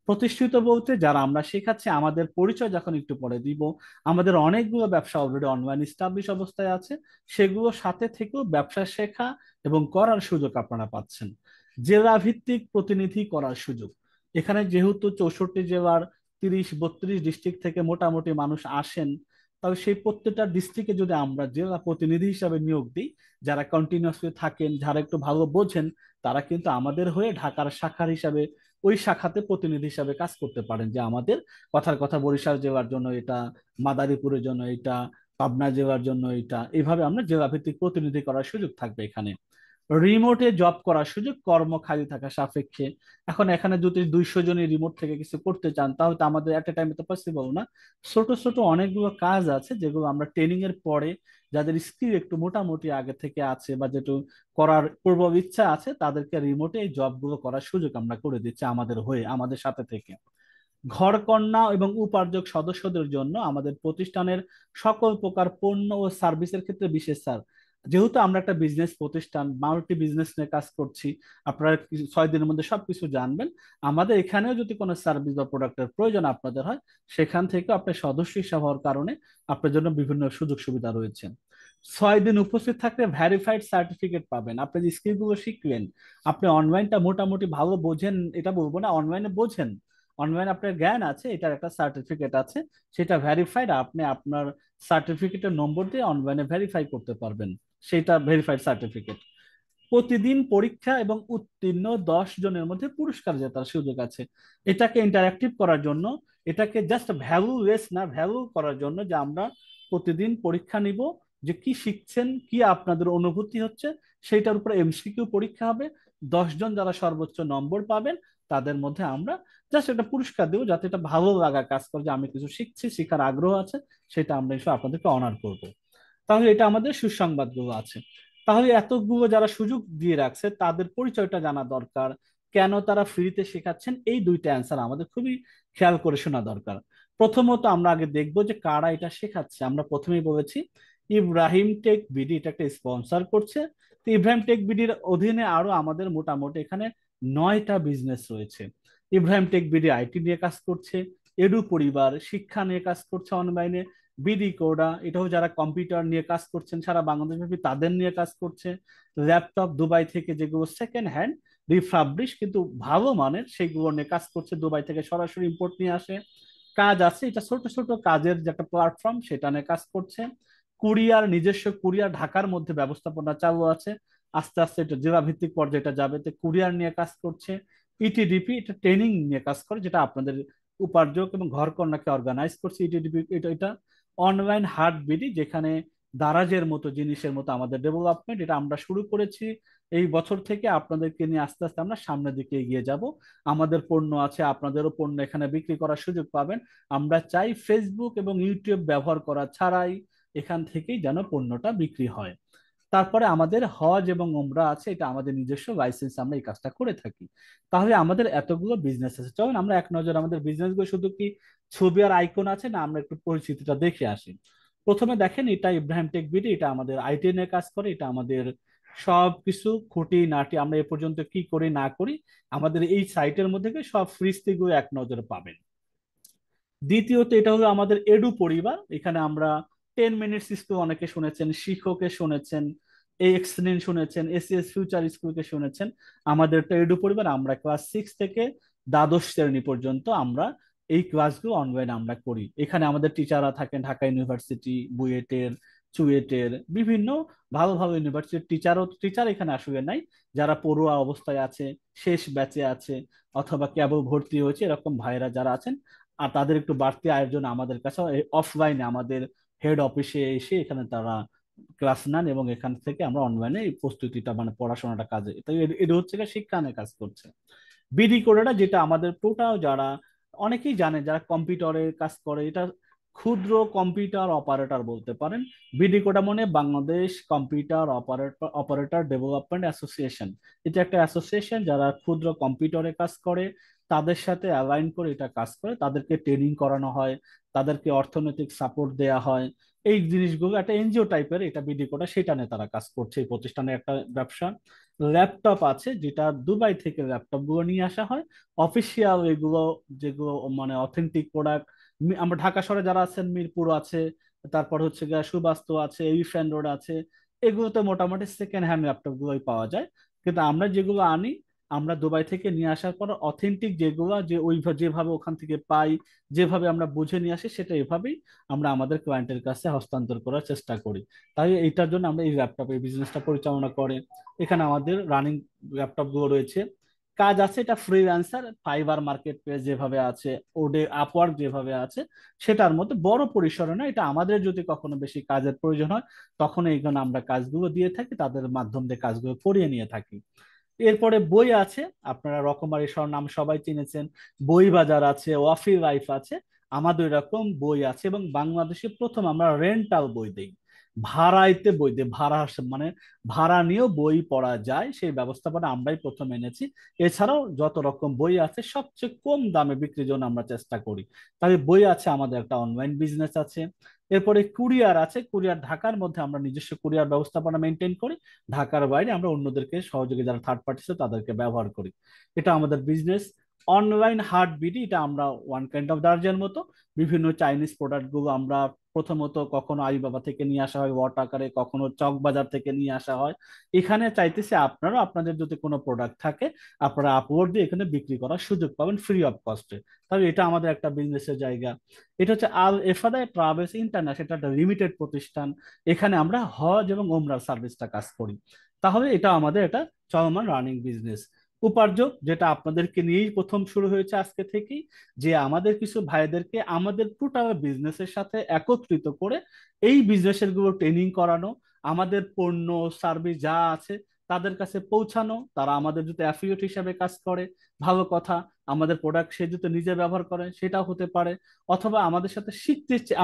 প্রতিষ্ঠিত বলতে যারা আমরা শেখাচ্ছি, আমাদের পরিচয় যখন একটু পরে দিব, আমাদের অনেকগুলো ব্যবসা অলরেডি অনলাইন স্টাবলিশ অবস্থায় আছে, সেগুলোর সাথে থেকেও ব্যবসা শেখা এবং করার সুযোগ আপনারা পাচ্ছেন। জেলা ভিত্তিক প্রতিনিধি করার সুযোগ, এখানে যেহেতু 64 জেলার 30-32 ডিস্ট্রিক্ট থেকে মোটামুটি মানুষ আসেন, তবে সেই প্রত্যেকটা ডিস্ট্রিক্টে যদি আমরা জেলা প্রতিনিধি হিসাবে নিয়োগ দিই, যারা কন্টিনিউয়াসলি থাকেন, যারা একটু ভালো বোঝেন, তারা কিন্তু আমাদের হয়ে ঢাকার শাখার হিসাবে ওই শাখাতে প্রতিনিধি হিসাবে কাজ করতে পারেন, যে আমাদের কথার কথা বরিশাল জেলার জন্য এটা, মাদারীপুরের জন্য এটা, পাবনা জেলার জন্য এটা, এইভাবে আমরা জেলা ভিত্তিক প্রতিনিধি করার সুযোগ থাকবে এখানে। রিমোটে জব করার সুযোগ কর্ম খালি থাকা সাপেক্ষে। এখন এখানে যদি 200 জনই রিমোট থেকে কিছু করতে চান, তাহলে তো আমাদের এট এ টাইমে তো পসিবল না। ছোট ছোট অনেকগুলো কাজ আছে যেগুলো আমরা ট্রেনিং এর পরে, যাদের স্কিল একটু মোটামুটি আগে থেকে আছে বা যেটু করার পূর্ব ইচ্ছা আছে, তাদেরকে রিমোটে এই জবগুলো করার সুযোগ আমরা করে দিচ্ছি আমাদের হয়ে, আমাদের সাথে থেকে। ঘরকন্না এবং উপার্জক সদস্যদের জন্য আমাদের প্রতিষ্ঠানের সকল প্রকার পণ্য ও সার্ভিসের ক্ষেত্রে বিশেষ ছাড়। যেহেতু আমরা একটা বিজনেস প্রতিষ্ঠান, মাল্টি বিজনেস নিয়ে কাজ করছি, আপনারা 6 দিনের মধ্যে সবকিছু জানবেন। আমাদের এখানেও যদি কোনো সার্ভিস বা প্রোডাক্টের প্রয়োজন আপনাদের হয়, সেখান থেকে আপনার সদস্য হিসাব হওয়ার কারণে আপনার জন্য বিভিন্ন সুযোগ সুবিধা রয়েছে। 6 দিন উপস্থিত থাকলে ভ্যারিফাইড সার্টিফিকেট পাবেন। আপনি যে স্কিলগুলো শিখলেন, আপনি অনলাইনটা মোটামুটি ভালো বোঝেন, এটা বলবো না, অনলাইনে বোঝেন, অনলাইন আপনার জ্ঞান আছে, এটার একটা সার্টিফিকেট আছে, সেটা ভেরিফাইড, আপনি আপনার সার্টিফিকেটের নম্বর দিয়ে অনলাইনে ভেরিফাই করতে পারবেন, সেটা ভেরিফাইড সার্টিফিকেট। প্রতিদিন পরীক্ষা এবং উত্তীর্ণ 10 জনের মধ্যে পুরস্কার জেতার সুযোগ আছে। এটাকে ইন্টারঅ্যাক্টিভ করার জন্য, এটাকে জাস্ট ভ্যালুলেস না, ভ্যালু করার জন্য, যে আমরা প্রতিদিন পরীক্ষা নিব, যে কি শিখছেন, কি আপনাদের অনুভূতি হচ্ছে, সেইটার উপরে এমসিকিউ পরীক্ষা হবে। 10 জন যারা সর্বোচ্চ নম্বর পাবেন, তাদের মধ্যে আমরা জাস্ট একটা পুরস্কার দেবো, যাতে এটা ভালো লাগা কাজ করে, যে আমি কিছু শিখছি, শিখার আগ্রহ আছে, সেটা আমরা এসে আপনাদেরকে অনার করব। তাহলে এটা আমাদের সুসংবাদগুলো আছে। তাহলে এতগুলো যারা সুযোগ দিয়ে রাখছে, তাদের পরিচয়টা জানা দরকার, কেন তারা ফ্রিতে শেখাচ্ছেন, এই দুইটা অ্যান্সার আমাদের খুবই খেয়াল করে শোনা দরকার। প্রথমত আমরা আগে দেখবো যে কারা এটা শেখাচ্ছে। আমরা প্রথমেই বলেছি ইব্রাহিম টেক বিডি এটা একটা স্পন্সর করছে। তো ইব্রাহিম টেক বিডির অধীনে আরো আমাদের মোটামুটি এখানে 9টা বিজনেস রয়েছে। ইব্রাহিম টেক বিডি আইটি নিয়ে কাজ করছে, এডু পরিবার শিক্ষা নিয়ে কাজ করছে অনলাইনে, বিডি কোডা এটাও যারা কম্পিউটার নিয়ে কাজ করছেন সারা বাংলাদেশ ব্যাপী, তাদের নিয়ে কাজ করছে। ল্যাপটপ দুবাই থেকে যেগুলো সেকেন্ড হ্যান্ড রিফাবলিশ কিন্তু ভালো মানের, সেগুলো নিয়ে কাজ করছে, দুবাই থেকে সরাসরি ইম্পোর্ট নিয়ে আসে। কাজ আছে, এটা ছোট ছোট কাজের যে একটা প্ল্যাটফর্ম, সেটা নিয়ে কাজ করছে। কুরিয়ার, নিজস্ব কুরিয়ার ঢাকার মধ্যে ব্যবস্থাপনা চালু আছে, আস্তে আস্তে এটা জেলা ভিত্তিক পর্যায়ে এটা যাবে, তো কুরিয়ার নিয়ে কাজ করছে। ইটিডিপি এটা ট্রেনিং নিয়ে কাজ করে, যেটা আপনাদের উপার্জক এবং ঘর কন্যাকে অর্গানাইজ করছে। ইটিডিপি এটা এটা অনলাইন হাট বিডি, যেখানে দারাজের মতো জিনিসের মতো আমাদের ডেভেলপমেন্ট, এটা আমরা শুরু করেছি এই বছর থেকে। আপনাদেরকে নিয়ে আস্তে আস্তে আমরা সামনের দিকে এগিয়ে যাব। আমাদের পণ্য আছে, আপনাদেরও পণ্য এখানে বিক্রি করার সুযোগ পাবেন। আমরা চাই ফেসবুক এবং ইউটিউব ব্যবহার করা ছাড়াই এখান থেকেই যেন পণ্যটা বিক্রি হয়। তারপরে আমাদের হজ এবং ওমরা আছে, এটা আমাদের নিজস্ব লাইসেন্স, আমরা এই কাজটা করে থাকি। তাহলে আমাদের এতগুলো বিজনেস আছে, চলুন আমরা এক নজর আমাদের বিজনেস গুলো শুধু কি ছবি আর আইকন আছে না, আমরা একটু পরিচিতিটা দেখে আসি। প্রথমে দেখেন, এটা ইব্রাহিম টেক বিডি, এটা আমাদের আইটি নিয়ে কাজ করে। এটা আমাদের সব কিছু খুঁটি নাটি আমরা এ পর্যন্ত কি করি না করি আমাদের এই সাইটের মধ্যে থেকে সব ফ্রিস্তিগুলো এক নজরে পাবেন। দ্বিতীয়ত, এটা হলো আমাদের এডু পরিবার। এখানে আমরা 10 মিনিট স্কুল অনেকে শুনেছেন, শিক্ষকে শুনেছেন, এক্সেলেন শুনেছেন, এসিএস ফিউচার স্কুলকে শুনেছেন। আমাদের তো এডু পরিবার, আমরা ক্লাস 6 থেকে দ্বাদশ শ্রেণী পর্যন্ত আমরা এই ক্লাসগুলো অনলাইনে আমরা করি। এখানে আমাদের টিচাররা থাকেন ঢাকা ইউনিভার্সিটি, বুয়েটের, চুয়েটের, বিভিন্ন ভালো ভালো ইউনিভার্সিটির টিচার এখানে আসলে নাই। যারা পড়ুয়া অবস্থায় আছে, শেষ ব্যাচে আছে, অথবা কেবল ভর্তি হয়েছে, এরকম ভাইরা যারা আছেন, আর তাদের একটু বাড়তি আয়োজন আমাদের কাছে অফলাইনে আমাদের হেড অফিসে এসে এখানে তারা ক্লাস নেন, এবং এখান থেকে আমরা অনলাইনে এই প্রস্তুতিটা মানে পড়াশোনাটা কাজে, তাই এটা হচ্ছে গিয়ে শিক্ষানের কাজ করছে। বিডি কোডাটা যেটা আমাদের টোটাল যারা অনেকেই জানেন যারা কম্পিউটারে কাজ করে, এটা ক্ষুদ্র কম্পিউটার অপারেটর বলতে পারেন। বিডি কোডা মানে Bangladesh computer operator development association. এটা একটা অ্যাসোসিয়েশন যারা ক্ষুদ্র কম্পিউটারে কাজ করে, তাদের সাথে অ্যালাইন করে এটা কাজ করে, তাদেরকে ট্রেনিং করানো হয়, তাদেরকে অর্থনৈতিক সাপোর্ট দেয়া হয়। এই জিনিসগুলো একটা এনজিও টাইপের, এটা বিডি কোডা, সেটা নিয়ে তারা কাজ করছে। এই প্রতিষ্ঠানের একটা ব্যবসা। ল্যাপটপ আছে, যেটা দুবাই থেকে ল্যাপটপ গুলো নিয়ে আসা হয়, অফিসিয়াল এগুলো, যেগুলো মানে অথেন্টিক প্রোডাক্ট। আমরা ঢাকা শহরে যারা আছেন, মিরপুর আছে, তারপর হচ্ছে গিয়ে সুবাস্তু আছে, এলিফ্যান্ট রোড আছে, এগুলোতে মোটামুটি সেকেন্ড হ্যান্ড ল্যাপটপ গুলোই পাওয়া যায়। কিন্তু আমরা যেগুলো আনি, আমরা দুবাই থেকে নিয়ে আসার পর অথেন্টিক যেগুলো, যে ওই যেভাবে ওখান থেকে পাই, যেভাবে আমরা বুঝে নিয়ে আসি, সেটা এভাবেই আমরা আমাদের ক্লায়েন্টের কাছে হস্তান্তর করার চেষ্টা করি। তাই এইটার জন্য আমরা এই ল্যাপটপ এই বিজনেসটা পরিচালনা করে। এখানে আমাদের রানিং ল্যাপটপ গুলো রয়েছে। কাজ আছে, এটা ফ্রিল্যান্সার, ফাইবার মার্কেট প্লেস যেভাবে আছে, ওডে আপওয়ার্ক যেভাবে আছে, সেটার মধ্যে বড় পরিসরে না। এটা আমাদের যদি কখনো বেশি কাজের প্রয়োজন হয়, তখন এইখানে আমরা কাজগুলো দিয়ে থাকি, তাদের মাধ্যম দিয়ে কাজগুলো করিয়ে নিয়ে থাকি। এরপরে বই আছে, আপনারা রকমারি নাম সবাই চিনেছেন। বই বাজার আছে, ওয়াফি লাইফ আছে, আমাদের এরকম বই আছে। এবং বাংলাদেশে প্রথম আমরা রেন্টাল বই দেই, ভাড়াইতে বই দেই, মানে ভাড়া নিয়েও বই পড়া যায়, সেই ব্যবস্থাপনা আমরাই প্রথম এনেছি। এছাড়াও যত রকম বই আছে সবচেয়ে কম দামে বিক্রির জন্য আমরা চেষ্টা করি। তাই বই আছে, আমাদের একটা অনলাইন বিজনেস আছে। এরপরে কুরিয়ার আছে, কুরিয়ার ঢাকার মধ্যে আমরা নিজস্ব কুরিয়ার ব্যবস্থাপনা মেনটেন করি, ঢাকার বাইরে আমরা অন্যদেরকে সহযোগী যারা থার্ড পার্টি আছে তাদেরকে ব্যবহার করি। এটা আমাদের বিজনেস। অনলাইন হার্ট বিডি, এটা আমরা ওয়ান কাইন্ড অফ দার্জের মতো বিভিন্ন চাইনিজ প্রোডাক্ট গুলো আমরা প্রথমত কখনো আলিবাবা থেকে নিয়ে আসা হয় ওয়াট আকারে, কখনো চক বাজার থেকে নিয়ে আসা হয়। এখানে চাইতেছি আপনারা, আপনাদের যদি কোনো প্রোডাক্ট থাকে, আপনারা আপলোড দিয়ে এখানে বিক্রি করার সুযোগ পাবেন ফ্রি অফ কস্টে। তাহলে এটা আমাদের একটা বিজনেসের জায়গা। এটা হচ্ছে আল এফাদা ট্রাভেলস ইন্টারন্যাশনাল, এটা একটা লিমিটেড প্রতিষ্ঠান। এখানে আমরা হজ এবং ওমরার সার্ভিসটা কাজ করি। তাহলে এটা আমাদের একটা চলমান রানিং বিজনেস। উপার্জন, যেটা আপনাদেরকে নিয়েই প্রথম শুরু হয়েছে আজকে থেকেই, যে আমাদের কিছু ভাইদেরকে আমাদের টোটাল বিজনেসের সাথে একত্রিত করে এই বিজনেসের গুলো ট্রেনিং করানো, আমাদের পণ্য সার্ভিস যা আছে তাদের কাছে পৌঁছানো। তারা আমাদের যদি অ্যাফিলিয়েট হিসাবে কাজ করে, ভালো কথা। আমাদের প্রোডাক্ট সে যদি নিজে ব্যবহার করে, সেটাও হতে পারে। অথবা আমাদের সাথে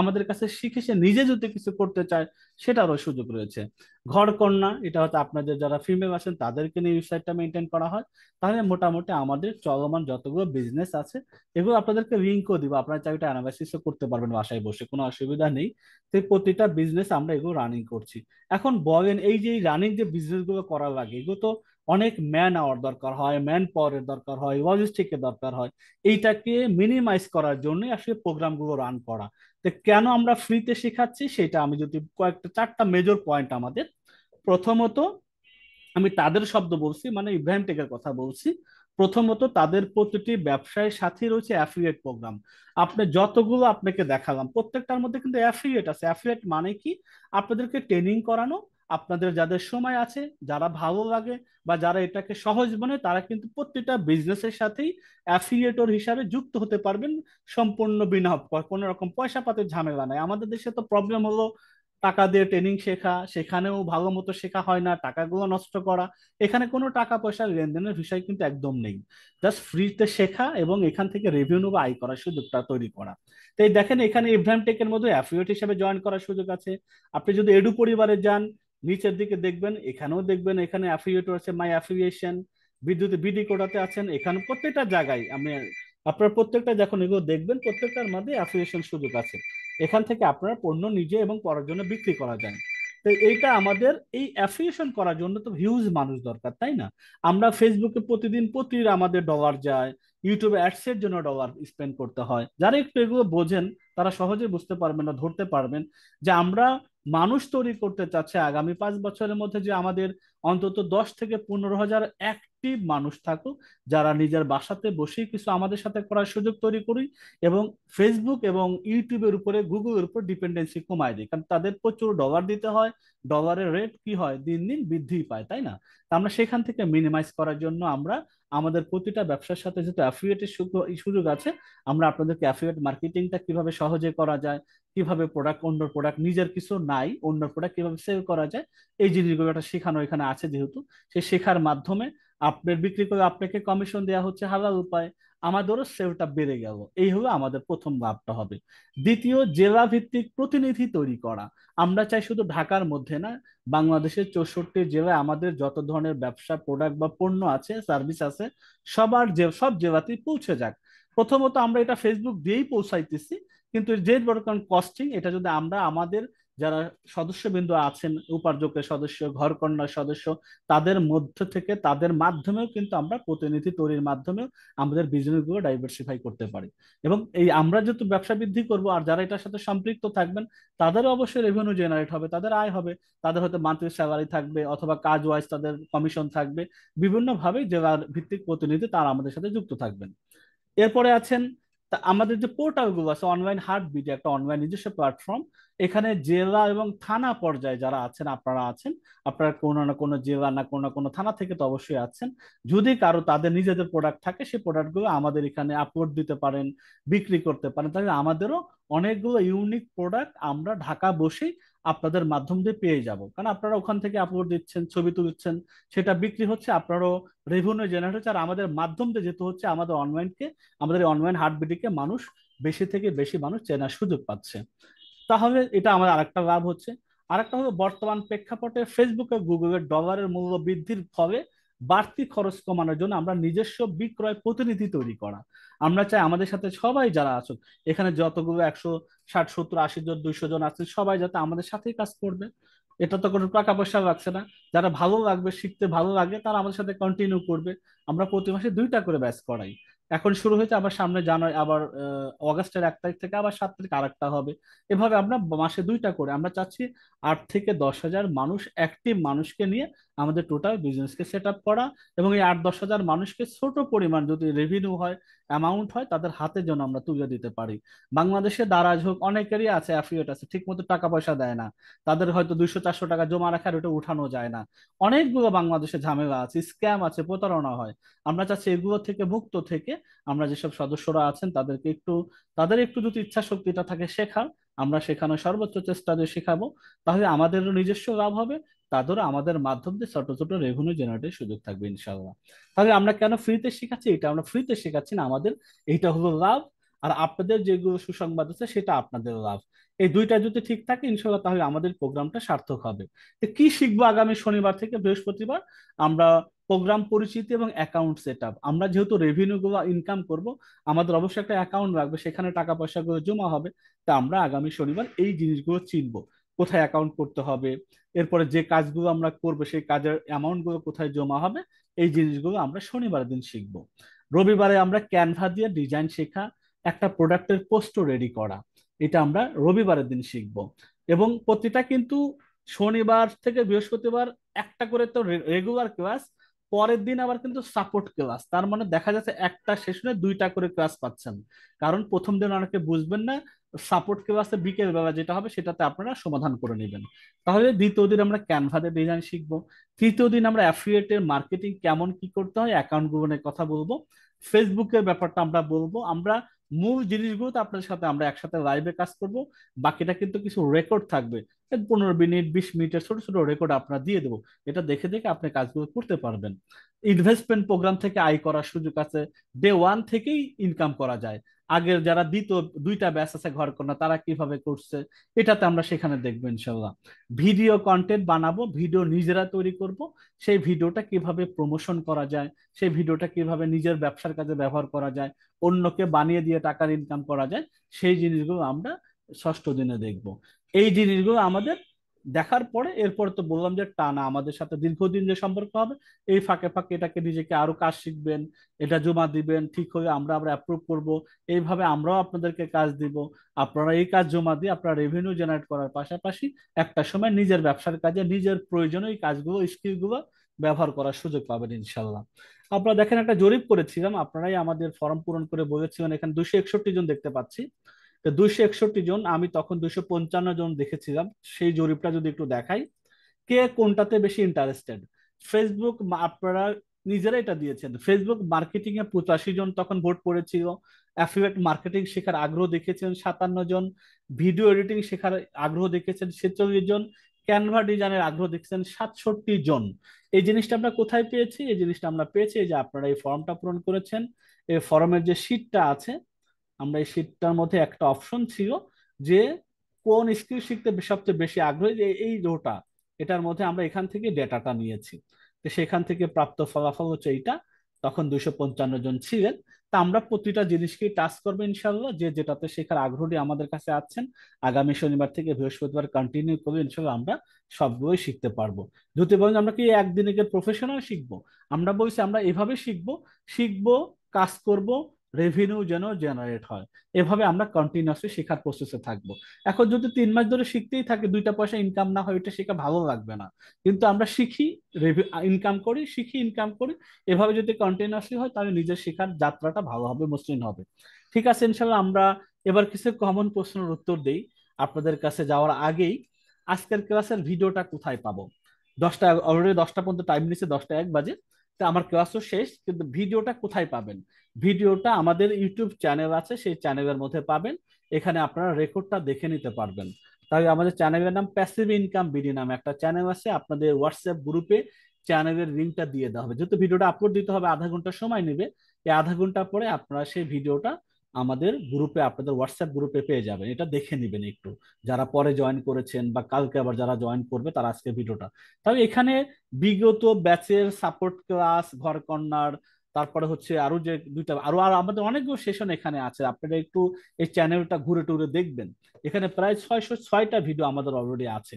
আমাদের কাছে শিখে সে নিজে যদি কিছু করতে চায়, সেটারও সুযোগ রয়েছে। ঘর কন্যা, এটা হয়তো আপনাদের যারা ফিমেল আছেন তাদেরকে নিয়ে ওয়েবসাইটটা মেনটেন করা হয়। তাহলে মোটামুটি আমাদের চলমান যতগুলো বিজনেস আছে, এগুলো আপনাদেরকে লিঙ্কও দিব, আপনারা চাইলে এটা অ্যানালাইসিসও করতে পারবেন বাসায় বসে, কোনো অসুবিধা নেই। তো এই প্রতিটা বিজনেস আমরা এগুলো রানিং করছি। এখন বলেন, এই যে রানিং যে বিজনেস গুলো করার লাগে, এগুলো তো অনেক ম্যান আওয়ার দরকার হয়, ম্যান পাওয়ারের দরকার হয়, লজিস্টিকের দরকার হয়। এইটাকে মিনিমাইজ করার জন্য আসলে প্রোগ্রামগুলো রান করা। তো কেন আমরা ফ্রিতে শেখাচ্ছি, সেটা আমি যদি কয়েকটা 4টা মেজর পয়েন্ট আমাদের। প্রথমত, আমি তাদের শব্দ বলছি, মানে ইব্রাহিম টেকের কথা বলছি। প্রথমত, তাদের প্রতিটি ব্যবসায়ের সাথে রয়েছে অ্যাফিলিয়েট প্রোগ্রাম। আপনি যতগুলো আপনাকে দেখালাম, প্রত্যেকটার মধ্যে কিন্তু অ্যাফিলিয়েট আছে। অ্যাফিলিয়েট মানে কি? আপনাদেরকে ট্রেনিং করানো। আপনাদের যাদের সময় আছে, যারা ভালো লাগে, বা যারা এটাকে সহজ মনে, তারা কিন্তু প্রত্যেকটা বিজনেসের সাথেই অ্যাফিলিয়েটর হিসাবে যুক্ত হতে পারবেন, সম্পূর্ণ বিনা কোনো রকম পয়সা পাতির ঝামেলা নাই। আমাদের দেশে তো প্রবলেম হলো টাকা দিয়ে ট্রেনিং শেখা, সেখানেও ভালো মতো শেখা হয় না, টাকাগুলো নষ্ট করা, এখানে কোনো টাকা পয়সার লেনদেনের বিষয় কিন্তু একদম নেই। জাস্ট ফ্রিতে শেখা এবং এখান থেকে রেভিনিউ বা আয় করার সুযোগটা তৈরি করা। তো এই দেখেন এখানে ইব্রাহিম টেকের মধ্যে অ্যাফিলিয়েট হিসেবে জয়েন করার সুযোগ আছে। আপনি যদি এডু পরিবারে যান, নিচের দিকে দেখবেন, এখানেও দেখবেন এখানে অ্যাফিলিয়েট আছে, মাই অ্যাফিলিয়েশন। বিদ্যুৎ বিডি কোডাতে আছেন, এখানে প্রত্যেকটা জায়গায় আমি আপনার প্রত্যেকটা যখন এগুলো দেখবেন প্রত্যেকটার মধ্যে অ্যাফিলিয়েশন সুযোগ আছে। এখান থেকে আপনারা পণ্য নিজে এবং পরের জন্য বিক্রি করা যায়। তো এইটা আমাদের এই অ্যাফিলিয়েশন করার জন্য তো হিউজ মানুষ দরকার, তাই না? আমরা ফেসবুকে প্রতিদিন প্রতি আমাদের ডলার যায়, ইউটিউবে অ্যাডস এর জন্য ডলার স্পেন্ড করতে হয়। যারা একটু এগুলো বোঝেন তারা সহজে বুঝতে পারবেন না, ধরতে পারবেন যে আমরা মানুষ তৈরি করতে চাচ্ছে আগামী 5 বছরের মধ্যে যে আমাদের অন্তত 10 থেকে 15 হাজার অ্যাক্টিভ মানুষ থাকুক, যারা নিজের বাসাতে বসেই কিছু আমাদের সাথে করার সুযোগ তৈরি করি এবং ফেসবুক এবং ইউটিউবের উপরে গুগলের উপর ডিপেন্ডেন্সি কমায় দিই, কারণ তাদের প্রচুর ডলার দিতে হয়। ডলারের রেট কি হয়, দিন দিন বৃদ্ধি পায়, তাই না? তা আমরা সেখান থেকে মিনিমাইজ করার জন্য আমরা আমাদের প্রতিটা ব্যবসার সাথে যেহেতু অ্যাফিলিয়েটের সুযোগ আছে, আমরা আপনাদেরকে অ্যাফিলিয়েট মার্কেটিংটা কিভাবে সহজে করা যায়, কিভাবে প্রোডাক্ট, অন্য প্রোডাক্ট নিজের কিছু নাই অন্য প্রোডাক্ট কিভাবে সেল করা যায়, এই জিনিসগুলো একটা শেখানো এখানে আছে। যেহেতু সেই শেখার মাধ্যমে আপনার বিক্রি করে আপনাকে কমিশন দেওয়া হচ্ছে হালাল উপায়, আমাদেরও সেলটা বেড়ে গেল। এই হলো আমাদের প্রথম লাভটা হবে। দ্বিতীয়, জেলা ভিত্তিক প্রতিনিধি তৈরি করা। আমরা চাই শুধু ঢাকার মধ্যে না, বাংলাদেশের 64 জেলায় আমাদের যত ধরনের ব্যবসা, প্রোডাক্ট বা পণ্য আছে, সার্ভিস আছে, সব জেলাতেই পৌঁছে যাক। প্রথমত আমরা এটা ফেসবুক দিয়েই পৌঁছাইতেছি, কিন্তু যে বর্তমান কস্টিং, এটা যদি আমরা আমাদের যারা সদস্যবৃন্দ আছেন, উপার্জকের সদস্য, ঘরকন্যার সদস্য, তাদের মধ্য থেকে তাদের মাধ্যমেও কিন্তু আমরা প্রতিনিধি তৈরির মাধ্যমেও আমাদের বিজনেস গুলো ডাইভার্সিফাই করতে পারি। এবং এই আমরা যেহেতু ব্যবসা বৃদ্ধি করব, আর যারা এটার সাথে সম্পৃক্ত থাকবেন তাদেরও অবশ্যই রেভিনিউ জেনারেট হবে, তাদের আয় হবে, তাদের হয়তো মান্থলি স্যালারি থাকবে অথবা কাজ ওয়াইজ তাদের কমিশন থাকবে। বিভিন্ন ভাবে জেলার ভিত্তিক প্রতিনিধি তারা আমাদের সাথে যুক্ত থাকবেন। এরপরে আছেন আমাদের যে পোর্টাল গুলো আছে, অনলাইন হাট বিডি একটা অনলাইন নিজস্ব প্ল্যাটফর্ম। এখানে জেলা এবং থানা পর্যায়ে যারা আছেন, আপনারা আছেন, আপনারা কোনো না কোনো জেলা না কোনো না কোনো থানা থেকে তো অবশ্যই আছেন। যদি কারো তাদের নিজেদের প্রোডাক্ট থাকে, সেই প্রোডাক্ট গুলো আমাদের এখানে আপলোড দিতে পারেন, বিক্রি করতে পারেন। তাহলে আমাদেরও অনেকগুলো ইউনিক প্রোডাক্ট আমরা ঢাকা বসেই আপনাদের মাধ্যম দিয়ে পেয়ে যাব, কারণ আপনারা ওখান থেকে আপলোড দিচ্ছেন, ছবি তুলছেন, সেটা বিক্রি হচ্ছে, আপনারও রেভিনিউ জেনারেট হচ্ছে। আর আমাদের মাধ্যম দিয়ে যেহেতু হচ্ছে, আমাদের অনলাইনকে, আমাদের অনলাইন হাটবিটিকে মানুষ বেশি থেকে বেশি মানুষ চেনার সুযোগ পাচ্ছে। তাহলে এটা আমার আরেকটা লাভ হচ্ছে। আরেকটা হলো বর্তমান প্রেক্ষাপটে ফেসবুক ও গুগলের ডলারের মূল্য বৃদ্ধির ফলে বাড়তি খরচ কমানোর জন্য আমরা নিজস্ব বিক্রয় প্রতিনিধি তৈরি করা। আমরা চাই আমাদের সাথে সবাই যারা আছেন, এখানে যতগুলো 160, 70, 80 জন, 200 জন আছে, সবাই যাতে আমাদের সাথেই কাজ করবে। এটা তো কোনো টাকা পয়সা লাগছে না। যারা ভালো লাগবে, শিখতে ভালো লাগে, তারা আমাদের সাথে কন্টিনিউ করবে। আমরা প্রতি মাসে 2টা করে ব্যাচ করাই। এখন শুরু হয়েছে, আবার সামনে জানুয়ারি, আবার অগাস্টের 1 তারিখ থেকে আবার 7 তারিখ আরেকটা হবে। এভাবে আমরা মাসে 2টা করে, আমরা চাচ্ছি 8 থেকে 10 হাজার মানুষ, অ্যাক্টিভ মানুষকে নিয়ে আমাদের টোটাল বিজনেসকে সেট আপ করা। এবং এই 8-10 হাজার মানুষকে ছোট পরিমাণ যদি রেভিনিউ হয়, অ্যামাউন্ট হয়, তাদের হাতে যেন আমরা তুলে দিতে পারি। বাংলাদেশে দারাজ হোক, অনেকেরই আছে অ্যাফিলিয়েট আছে, ঠিক মতো টাকা পয়সা দেয় না, তাদের হয়তো 200-400 টাকা জমা রাখার, ওটা উঠানো যায় না। অনেকগুলো বাংলাদেশে ঝামেলা আছে, স্ক্যাম আছে, প্রতারণা হয়। আমরা চাচ্ছি এগুলো থেকে মুক্ত থেকে আমরা যেসব সদস্যরা আছেন তাদের একটু যদি ইচ্ছা শক্তিটা থাকে শেখার, আমরা শেখানোর সর্বোচ্চ চেষ্টা দিয়ে শেখাবো। তাহলে আমাদেরও নিজস্ব লাভ হবে, তাদেরও আমাদের মাধ্যম দিয়ে ছোট ছোট রেভিনিউ জেনারেটের সুযোগ থাকবে ইনশাল্লাহ। তাহলে আমরা কেন ফ্রিতে শেখাচ্ছি, এটা আমরা ফ্রিতে শেখাচ্ছি না, আমাদের এইটা হলো লাভ। আর আপনাদের যেগুলো সুসংবাদ আছে সেটা আপনাদের লাভ। এই দুইটা যদি ঠিক থাকে ইনশাল্লাহ, তাহলে আমাদের প্রোগ্রামটা সার্থক হবে। তো কি শিখবো আগামী শনিবার থেকে বৃহস্পতিবার? আমরা প্রোগ্রাম পরিচিতি এবং অ্যাকাউন্ট সেট আপ। আমরা যেহেতু রেভিনিউ গুলো ইনকাম করব, আমাদের অবশ্যই একটা অ্যাকাউন্ট রাখবে, সেখানে টাকা পয়সাগুলো জমা হবে। তা আমরা আগামী শনিবার এই জিনিসগুলো চিনবো, কোথায় অ্যাকাউন্ট করতে হবে, এরপরে যে কাজগুলো আমরা করবো সেই কাজের অ্যামাউন্ট গুলো কোথায় জমা হবে, এই জিনিসগুলো আমরা শনিবার দিন শিখবো। রবিবারে আমরা ক্যানভা দিয়ে ডিজাইন শেখা, একটা প্রোডাক্টের পোস্ট রেডি করা, এটা আমরা রবিবারের দিন শিখবো। এবং প্রতিটা কিন্তু শনিবার থেকে বৃহস্পতিবার একটা করে তো রেগুলার ক্লাস, পরের দিন আবার কিন্তু সাপোর্ট ক্লাস। তার মানে দেখা যাচ্ছে একটা সেশনে 2টা করে ক্লাস পাচ্ছেন। কারণ প্রথম দিন অনেকে বুঝবেন না, সাপোর্ট ক্লাসে বিকেল বেলা যেটা হবে সেটাতে আপনারা সমাধান করে নেবেন। তাহলে দ্বিতীয় দিন আমরা ক্যানভাতে ডিজাইন শিখবো। তৃতীয় দিন আমরা অ্যাফিলিয়েটের মার্কেটিং কেমন কি করতে হয়, অ্যাকাউন্ট গ্রহণের কথা বলবো। ফেসবুকের ব্যাপারটা আমরা বলবো। আমরা মূল জিনিসগুলো তো আপনাদের সাথে আমরা একসাথে লাইভে কাজ করব, বাকিটা কিন্তু কিছু রেকর্ড থাকবে। এই 15 মিনিট 20 মিনিটের ছোট ছোট রেকর্ড আপনারা দিয়ে দেবো। এটা দেখে দেখে আপনি কাজগুলো করতে পারবেন। ইনভেস্টমেন্ট প্রোগ্রাম থেকে আয় করার সুযোগ আছে, ডে ওয়ান থেকেই ইনকাম করা যায়। আগের যারা দুইটা ব্যাচ আছে ঘরকন্না, তারা কিভাবে করছে এটাতে আমরা সেখানে দেখবো ইনশাল্লাহ। ভিডিও কন্টেন্ট বানাবো, ভিডিও নিজেরা তৈরি করব, সেই ভিডিওটা কিভাবে প্রমোশন করা যায়, সেই ভিডিওটা কিভাবে নিজের ব্যবসার কাজে ব্যবহার করা যায়, অন্যকে বানিয়ে দিয়ে টাকার ইনকাম করা যায়, সেই জিনিসগুলো আমরা ষষ্ঠ দিনে দেখব। এই জিনিসগুলো আমাদের দেখার পরে এরপর তো বললাম যে টানা আমাদের সাথে দীর্ঘদিন যে সম্পর্ক হবে, এই ফাঁকে ফাঁকে এটাকে নিজেকে আরো কাজ শিখবেন, এটা জমা দিবেন, ঠিক হয়ে আমরা আমরা অ্যাপ্রুভ করব, এইভাবে আমরাও আপনাদেরকে কাজ দিব। আপনারা এই কাজ জমা দিয়ে আপনারা রেভিনিউ জেনারেট করার পাশাপাশি একটা সময় নিজের ব্যবসার কাজে নিজের প্রয়োজনীয় এই কাজগুলো স্কিলগুলো ব্যবহার করার সুযোগ পাবেন ইনশাল্লাহ। আপনারা দেখেন একটা জরিপ করেছিলাম, আপনারাই আমাদের ফর্ম পূরণ করে বলেছিলেন, এখানে 261 জন দেখতে পাচ্ছি। তো 261 জন, আমি তখন 255 জন দেখেছিলাম। সেই জরিপটা যদি একটু দেখাই, কে কোনটাতে বেশি ইন্টারেস্টেড। ফেসবুক আপনারা নিজেরা এটা দিয়েছেন, ফেসবুক মার্কেটিং এ 85 জন তখন ভোট পড়েছিল, অ্যাফিলিয়েট মার্কেটিং শেখার আগ্রহ দেখেছেন 57 জন, ভিডিও এডিটিং শেখার আগ্রহ দেখেছেন 46 জন, ক্যানভা ডিজাইনের আগ্রহ দেখেছেন 67 জন। এই জিনিসটা আমরা কোথায় পেয়েছি? এই জিনিসটা আমরা পেয়েছি এই যে আপনারা এই ফর্মটা পূরণ করেছেন, এই ফর্মের যে শীটটা আছে, আমরা এই শীটটার মধ্যে একটা অপশন ছিল যে কোন স্কিল শিখতে সবচেয়ে বেশি আগ্রহী, যে এই রোটা, এটার মধ্যে আমরা এখান থেকে ডেটাটা নিয়েছি। তো সেখান থেকে প্রাপ্ত ফলাফল হচ্ছে এইটা। তখন 255 জন ছিলেন। তা আমরা প্রতিটা জিনিসকেই টাচ করবো ইনশাল্লাহ, যে যেটাতে শেখার আগ্রহী আমাদের কাছে আছেন, আগামী শনিবার থেকে বৃহস্পতিবার কন্টিনিউ করবো ইনশাল্লাহ, আমরা সবগুলোই শিখতে পারবো। যদি বলেন আমরা কি একদিনে প্রফেশনাল শিখবো, আমরা বলছি আমরা এভাবে শিখবো, শিখবো, কাজ করব, রেভিনিউ যেন জেনারেট হয়, এভাবে আমরা কন্টিনিউয়াসলি শেখার প্রসেসে থাকবো। এখন যদি 3 মাস ধরে শিখতেই থাকে, দুইটা পয়সা ইনকাম না হয়, এটা শেখা ভালো লাগবে না। কিন্তু আমরা শিখি, ইনকাম করি, শিখি, ইনকাম করি, এভাবে যদি কন্টিনিউয়াসলি হয় তাহলে নিজের শেখার যাত্রাটা ভালো হবে, মসৃণ হবে। ঠিক আছে, ইনশাল্লাহ আমরা এবার কিছু কমন প্রশ্নের উত্তর দেই আপনাদের কাছে যাওয়ার আগেই। আজকের ক্লাসের ভিডিওটা কোথায় পাবো? 10টা, অলরেডি 10টা পর্যন্ত টাইম নিচ্ছে, 10টা 1 বাজে। তো আমার ক্লাসও শেষ, কিন্তু ভিডিওটা কোথায় পাবেন? ভিডিওটা আমাদের ইউটিউব চ্যানেল আছে, সেই চ্যানেলের মধ্যে পাবেন। এখানে আপনারা রেকর্ডটা দেখে নিতে পারবেন। তাই আমাদের চ্যানেলের নাম প্যাসিভ ইনকাম বিডি নামে একটা চ্যানেল আছে, আপনাদের হোয়াটসঅ্যাপ গ্রুপে চ্যানেলের লিঙ্কটা দিয়ে দেওয়া হবে। যেহেতু ভিডিওটা আপলোড দিতে হবে, আধা ঘন্টা সময় নেবে, এই আধা ঘন্টা পরে আপনারা সেই ভিডিওটা আমাদের গ্রুপে, আপনাদের হোয়াটসঅ্যাপ গ্রুপে পেয়ে যাবেন। এটা দেখে নিবেন একটু, যারা পরে জয়েন করেছেন বা কালকে আবার যারা জয়েন করবে তারা আজকে ভিডিওটা। তবে এখানে বিগত ব্যাচের সাপোর্ট ক্লাস, ঘরকন্নার, তারপরে হচ্ছে আরো যে দুইটা আরো আর আমাদের অনেকগুলো সেশন এখানে আছে, আপনারা একটু এই চ্যানেলটা ঘুরে টুরে দেখবেন। এখানে প্রায় 606টা ভিডিও আমাদের অলরেডি আছে,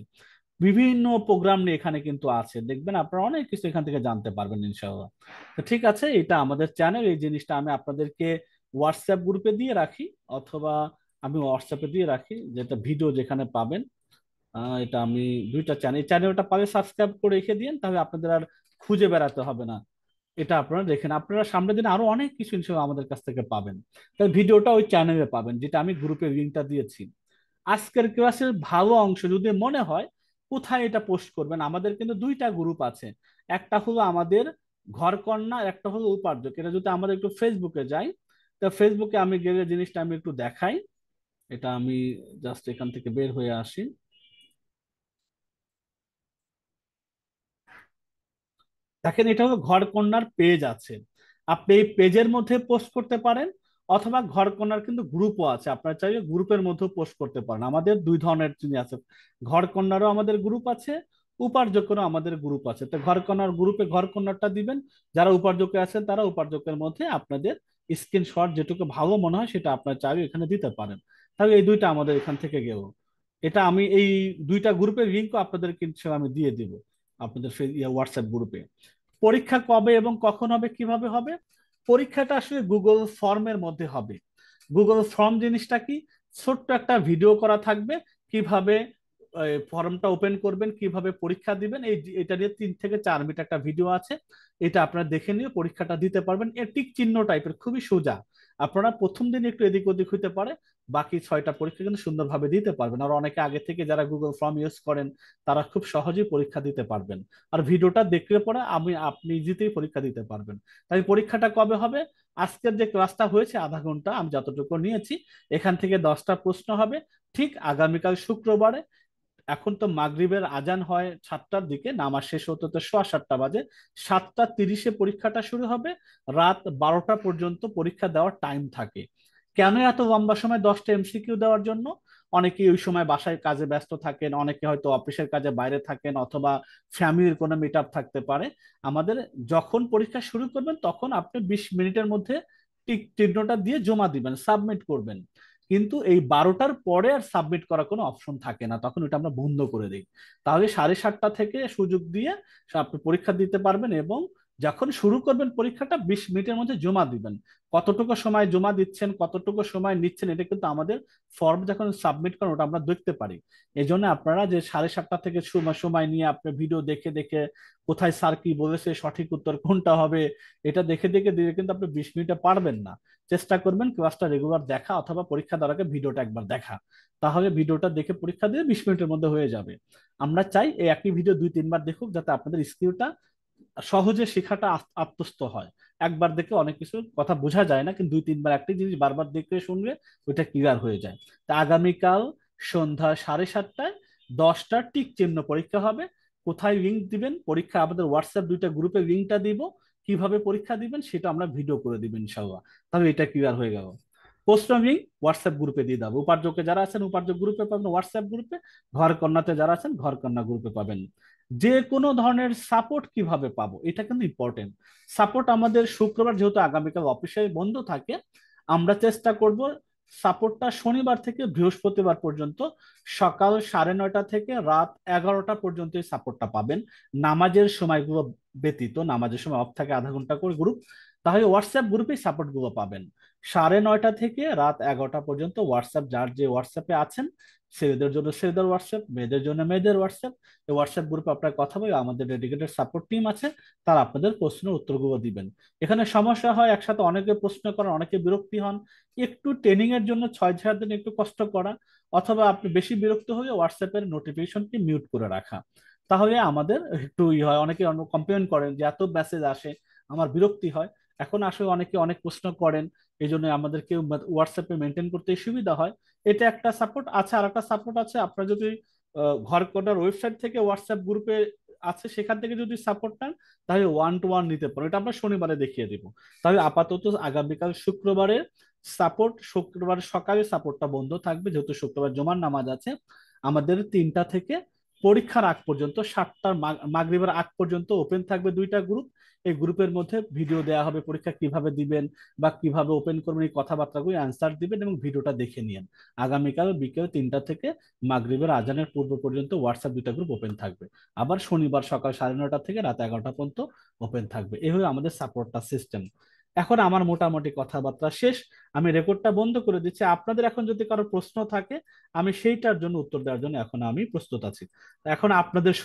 বিভিন্ন প্রোগ্রাম নিয়ে এখানে কিন্তু আছে, দেখবেন আপনারা অনেক কিছু এখান থেকে জানতে পারবেন ইনশাআল্লাহ। তো ঠিক আছে, এটা আমাদের চ্যানেল, এই জিনিসটা আমি আপনাদেরকে হোয়াটসঅ্যাপ গ্রুপে দিয়ে রাখি, অথবা আমি হোয়াটসঅ্যাপে দিয়ে রাখি, যেটা ভিডিও যেখানে পাবেন। এটা আমি দুইটা চ্যানেল, চ্যানেলটা পাবে সাবস্ক্রাইব করে রেখে দিন, তাহলে আপনাদের আর খুঁজে বেড়াতে হবে না। এটা আপনারা দেখেন, আপনারা সামনের দিনে আরো অনেক কিছু ইনশাআল্লাহ আমাদের কাছ থেকে পাবেন। তাই ভিডিওটা ওই চ্যানেলে পাবেন, যেটা আমি গ্রুপে লিঙ্কটা দিয়েছি। আজকের ক্লাসের ভালো অংশ যদি মনে হয় কোথায় এটা পোস্ট করবেন, আমাদের কিন্তু দুইটা গ্রুপ আছে, একটা হলো আমাদের ঘরকন্না, একটা হলো উপার্জক। এটা যদি আমাদের একটু ফেসবুকে যাই, তো ফেসবুকে আমি গেলে জিনিসটা আমি একটু দেখাই। এটা আমি জাস্ট এখান থেকে বের হয়ে আসি। দেখেন, এটা হলো ঘরকন্নার পেজ আছে, আপনি এই পেজের মধ্যে পোস্ট করতে পারেন, অথবা ঘরকন্নার কিন্তু গ্রুপও আছে, আপনারা চাইলে গ্রুপের মধ্যেও পোস্ট করতে পারেন। আমাদের দুই ধরনের জিনিস আছে, ঘরকন্নারও আমাদের গ্রুপ আছে, উপার্জকেরও আমাদের গ্রুপ আছে। তো ঘরকন্নার গ্রুপে ঘরকন্নারটা দিবেন, যারা উপার্জকে আছেন তারা উপার্জকের মধ্যে আপনাদের স্ক্রিনশট যেটুকু ভালো মনে হয় সেটা আপনারা চাইলে এখানে দিতে পারেন। তাহলে এই দুইটা আমাদের এখান থেকে গেল। এটা আমি এই দুইটা গ্রুপের লিঙ্কও আপনাদের কিন্তু আমি দিয়ে দিব আপনাদের হোয়াটসঅ্যাপ গ্রুপে। পরীক্ষা কবে এবং কখন হবে, কিভাবে হবে? পরীক্ষাটা আসলে গুগল ফর্মের মধ্যে হবে। গুগল ফর্ম জিনিসটা কি? ছোট্ট একটা ভিডিও করা থাকবে, কিভাবে ফর্মটা ওপেন করবেন, কিভাবে পরীক্ষা দিবেন, এটা নিয়ে 3 থেকে 4 মিনিট একটা ভিডিও আছে। এটা আপনারা দেখে নিয়ে পরীক্ষাটা দিতে পারবেন। এর টিক চিহ্ন টাইপের, খুবই সোজা। আপনারা প্রথম দিন একটু এদিক ওদিক হইতে পারে, বাকি 6টা পরীক্ষা কিন্তু সুন্দরভাবে দিতে পারবেন। আর অনেকে আগে থেকে যারা গুগল ফর্ম ইউজ করেন, তারা খুব সহজেই পরীক্ষা দিতে পারবেন। আর ভিডিওটা দেখলে পরে আপনি জিতেই পরীক্ষা দিতে পারবেন। তাই পরীক্ষাটা কবে হবে? আজকের যে ক্লাসটা হয়েছে আধা ঘন্টা আমি যতটুকু নিয়েছি, এখান থেকে 10টা প্রশ্ন হবে, ঠিক আগামীকাল শুক্রবারে এখন তো মাগরিবের আজান হয় 7টার দিকে, নামাজ শেষ হতে তো 7:15 বাজে। 7টা 30-এ পরীক্ষাটা শুরু হবে, রাত 12টা পর্যন্ত পরীক্ষা দেওয়ার টাইম থাকে। কেন এত লম্বা সময়? 10টা এমসিকিউ দেওয়ার জন্য। অনেকে ওই সময় বাসায় কাজে ব্যস্ত থাকেন, অনেকে হয়তো অফিসের কাজে বাইরে থাকেন, অথবা ফ্যামিলির কোনো মিট আপ থাকতে পারে। আমাদের যখন পরীক্ষা শুরু করবেন তখন আপনি 20 মিনিটের মধ্যে টিক চিহ্নটা দিয়ে জমা দিবেন, সাবমিট করবেন। কিন্তু এই 12টার পরে আর সাবমিট করার কোনো অপশন থাকে না, তখন ওটা আমরা বন্ধ করে দিই। তাহলে 7:30টা থেকে সুযোগ দিয়ে আপনি পরীক্ষা দিতে পারবেন, এবং যখন শুরু করবেন পরীক্ষাটা 20 মিনিটের মধ্যে জমা দিবেন। কতটুকু সময় জমা দিচ্ছেন, কতটুকু সময় নিচ্ছেন, এটা কিন্তু আমাদের ফর্ম যখন সাবমিট করেন ওটা আমরা দেখতে পারি। এই জন্য আপনারা যে 7:30টা থেকে সময় সময় নিয়ে আপনি ভিডিও দেখে দেখে কোথায় স্যার কি বলেছে, সঠিক উত্তর কোনটা হবে, এটা দেখে দেখে দিলে কিন্তু আপনি 20 মিনিটে পারবেন না। চেষ্টা করবেন ক্লাসটা রেগুলার দেখা, অথবা পরীক্ষা দেওয়ার আগে ভিডিওটা একবার দেখা। তাহলে ভিডিওটা দেখে পরীক্ষা দিয়ে 20 মিনিটের মধ্যে হয়ে যাবে। আমরা চাই এই একই ভিডিও 2-3 বার দেখুক, যাতে আপনাদের স্কিলটা সহজে শেখাটা আত্মস্থ হয়। একবার দেখে অনেক কিছু কথা বোঝা যায় না, কিন্তু 2-3 বার একটি জিনিস বারবার দেখে শুনলে ওইটা ক্লিয়ার হয়ে যায়। তা আগামীকাল সন্ধ্যা 7:30টায় 10টা টিক চিহ্ন পরীক্ষা হবে। কোথায় লিঙ্ক দিবেন পরীক্ষা, আমাদের হোয়াটসঅ্যাপ 2টা গ্রুপে লিঙ্কটা দিব। কিভাবে পরীক্ষা দিবেন সেটা আমরা ভিডিও করে দিব ইনশাল্লাহ। তাহলে এটা ক্লিয়ার হয়ে গেল। প্রশ্ন লিঙ্ক হোয়াটসঅ্যাপ গ্রুপে দিয়ে দেবো। উপার্জকে যারা আছেন উপার্জক গ্রুপে পাবেন হোয়াটসঅ্যাপ গ্রুপে, ঘর কন্যাতে যারা আছেন ঘর কন্যা গ্রুপে পাবেন। যে কোনো ধরনের সাপোর্ট কিভাবে পাবো এটা কিন্তু ইম্পর্টেন্ট। সাপোর্ট আমাদের শুক্রবার, যেহেতু আগামীকাল অফিসে বন্ধ থাকে, আমরা চেষ্টা করব সাপোর্টটা শনিবার থেকে বৃহস্পতিবার পর্যন্ত সকাল 9:30 থেকে রাত 11টা পর্যন্ত এই সাপোর্টটা পাবেন। নামাজের সময়গুলো ব্যতীত, নামাজের সময় অফ থাকে আধা ঘন্টা করে গ্রুপ, তাহলে হোয়াটসঅ্যাপ গ্রুপে সাপোর্ট গুলো পাবেন। 9:30 থেকে রাত 11টা পর্যন্ত হোয়াটসঅ্যাপ, যার যে হোয়াটসঅ্যাপে আছেন, ছেলেদের জন্য ছেলেদের হোয়াটসঅ্যাপ, মেয়েদের জন্য মেয়েদের হোয়াটসঅ্যাপ, এই হোয়াটসঅ্যাপ গ্রুপে আপনার কথা বলে আমাদের ডেডিকেটেড সাপোর্ট টিম আছে, তারা আপনাদের প্রশ্নের উত্তরগুলো দিবেন। এখানে সমস্যা হয় একসাথে অনেকে প্রশ্ন করেন, অনেকে বিরক্তি হন, একটু ট্রেনিং এর জন্য 6-6 দিন একটু কষ্ট করা, অথবা আপনি বেশি বিরক্ত হয়ে হোয়াটসঅ্যাপের নোটিফিকেশনটি মিউট করে রাখা। তাহলে আমাদের একটু হয়। অনেকে কমপ্লেন করেন যে এত মেসেজ আসে, আমার বিরক্তি হয়। এখন আসলে অনেকে অনেক প্রশ্ন করেন, এই জন্য আমাদেরকে হোয়াটসঅ্যাপে মেনটেন করতে সুবিধা হয়। এটা একটা সাপোর্ট আছে। আর একটা সাপোর্ট আছে, আপনার যদি ঘর কোডার ওয়েবসাইট থেকে হোয়াটসঅ্যাপ গ্রুপে আছে, সেখান থেকে যদি সাপোর্ট নেন তাহলে 1-to-1 নিতে পারো। এটা আমরা শনিবারে দেখিয়ে দিব। তাহলে আপাতত আগামীকাল শুক্রবারে সাপোর্ট, শুক্রবার সকালে সাপোর্টটা বন্ধ থাকবে, যেহেতু শুক্রবার জুমার নামাজ আছে। আমাদের 3টা থেকে পরীক্ষার আগ পর্যন্ত, 7টার মাগরিবের আগ পর্যন্ত ওপেন থাকবে 2টা গ্রুপ। এই গ্রুপের মধ্যে ভিডিও দেওয়া হবে, পরীক্ষা কিভাবে দিবেন বা কিভাবে ওপেন করবেন এই কথাবার্তাগুলো অ্যান্সার দিবেন, এবং ভিডিওটা দেখে নিন। আগামীকাল বিকেল 3টা থেকে মাগরিবের আজানের পূর্ব পর্যন্ত হোয়াটসঅ্যাপ 2টা গ্রুপ ওপেন থাকবে। আবার শনিবার সকাল 9:30 থেকে রাত 11টা পর্যন্ত ওপেন থাকবে। এই হলো আমাদের সাপোর্টটা সিস্টেম। এখন আমার মোটামুটি কথাবার্তা শেষ, আমি রেকর্ডটা বন্ধ করে দিচ্ছি। আপনাদের এখন যদি কারো প্রশ্ন থাকে, আমি সেইটার জন্য উত্তর দেওয়ার জন্য এখন আমি প্রস্তুত আছি। এখন আপনাদের